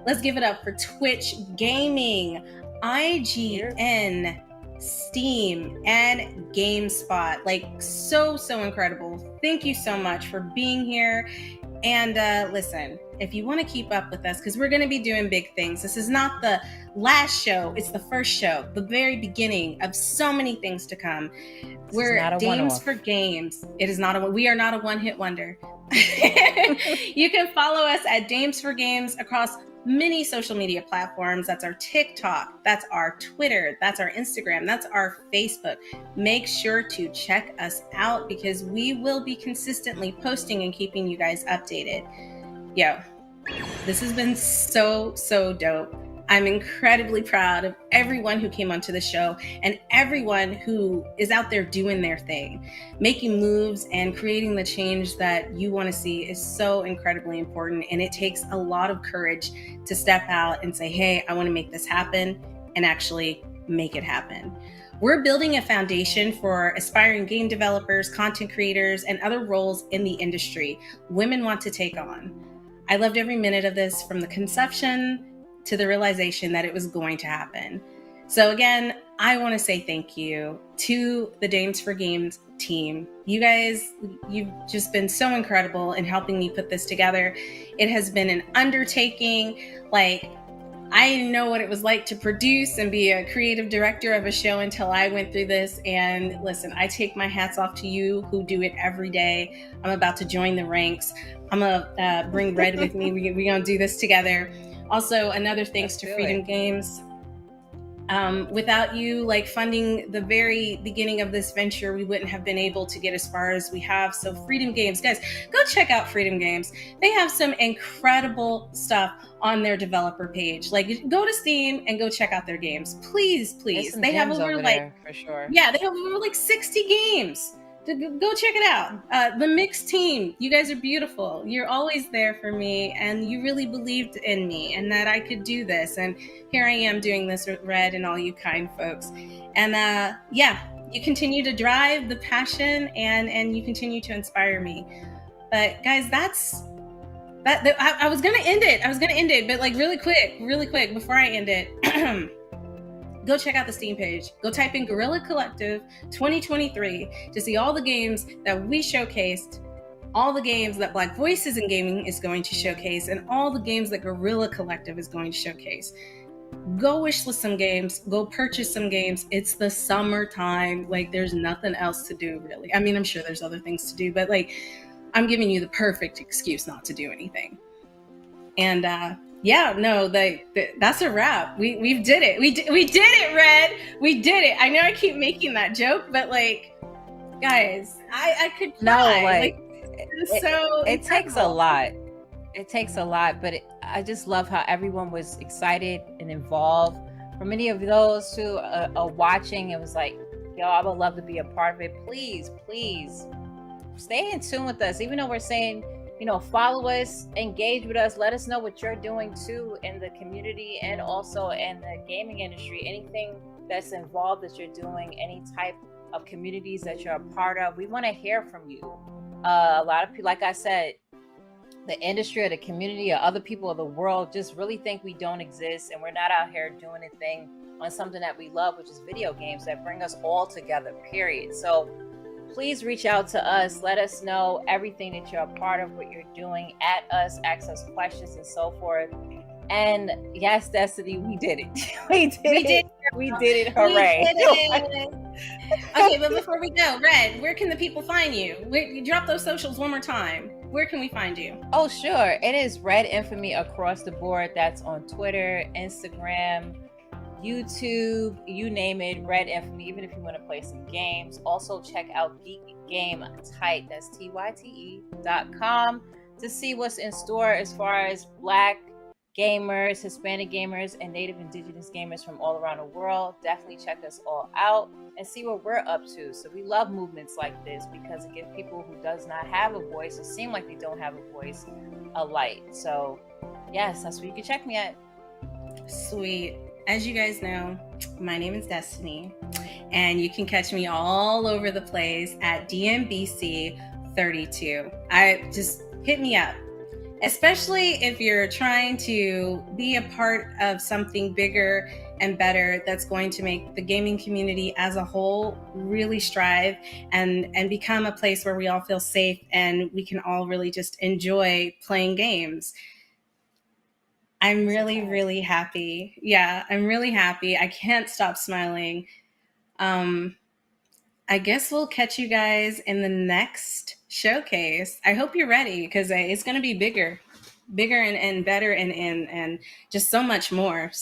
Let's give it up for Twitch Gaming, IGN, Steam, and GameSpot. Like, so incredible. Thank you so much for being here. And listen, if you want to keep up with us, because we're going to be doing big things. This is not the last show. It's the first show, the very beginning of so many things to come. We're Dames for Games. It is not we are not a one-hit wonder. You can follow us at Dames for Games across many social media platforms. That's our TikTok, that's our Twitter, that's our Instagram, that's our Facebook. Make sure to check us out because we will be consistently posting and keeping you guys updated. Yo, this has been so dope. I'm incredibly proud of everyone who came onto the show and everyone who is out there doing their thing. Making moves and creating the change that you want to see is so incredibly important. And it takes a lot of courage to step out and say, hey, I want to make this happen and actually make it happen. We're building a foundation for aspiring game developers, content creators, and other roles in the industry women want to take on. I loved every minute of this, from the conception to the realization that it was going to happen. So again, I want to say thank you to the Dames for Games team. You guys, you've just been so incredible in helping me put this together. It has been an undertaking. Like, I didn't know what it was like to produce and be a creative director of a show until I went through this. And listen, I take my hats off to you who do it every day. I'm about to join the ranks. I'm gonna bring Red with me. We're gonna do this together. Also, another thanks to Freedom Games. Without you funding the very beginning of this venture, we wouldn't have been able to get as far as we have. So Freedom Games, guys, go check out Freedom Games. They have some incredible stuff on their developer page. Go to Steam and go check out their games. Please. They have over for sure. Yeah, they have over 60 games. Go check it out. The Mixed team, you guys are beautiful. You're always there for me, and you really believed in me and that I could do this. And here I am doing this with Red and all you kind folks. And you continue to drive the passion and you continue to inspire me. But guys, I was gonna end it, but really quick before I end it. Go check out the Steam page. Go type in Guerrilla Collective 2023 to see all the games that we showcased, all the games that Black Voices in Gaming is going to showcase, and all the games that Guerrilla Collective is going to showcase. Go wishlist some games. Go purchase some games. It's the summertime. there's nothing else to do, really. I mean, I'm sure there's other things to do, but I'm giving you the perfect excuse not to do anything. And that's a wrap. We did it. We did it, Red. We did it. I know I keep making that joke, but guys, I could cry. It takes a lot. It takes a lot, but I just love how everyone was excited and involved. For many of those who are watching, it was yo, I would love to be a part of it. Please stay in tune with us, even though we're saying, follow us, engage with us, let us know what you're doing too in the community and also in the gaming industry. Anything that's involved that you're doing, any type of communities that you're a part of, we want to hear from you. A lot of people, like I said, the industry or the community or other people of the world just really think we don't exist and we're not out here doing a thing on something that we love, which is video games that bring us all together, period. So please reach out to us. Let us know everything that you're a part of, what you're doing, at us, ask us questions and so forth. And yes, Destiny, we did it. We did it. Hooray. Okay, but before we go, Red, where can the people find you? Drop those socials one more time. Where can we find you? Oh, sure. It is Red Infamy across the board. That's on Twitter, Instagram, YouTube, you name it, Red Infamy, even if you want to play some games. Also check out Geek Game Tight, that's TYTE.com, to see what's in store as far as Black gamers, Hispanic gamers, and Native Indigenous gamers from all around the world. Definitely check us all out and see what we're up to. So we love movements like this because it gives people who does not have a voice, or seem like they don't have a voice, a light. So yes, that's where you can check me at. Sweet. As you guys know, my name is Destiny, and you can catch me all over the place at DMBC32. Just hit me up, especially if you're trying to be a part of something bigger and better that's going to make the gaming community as a whole really strive and become a place where we all feel safe and we can all really just enjoy playing games. I'm really, really happy. Yeah, I'm really happy. I can't stop smiling. I guess we'll catch you guys in the next showcase. I hope you're ready, because it's going to be bigger and better and just so much more.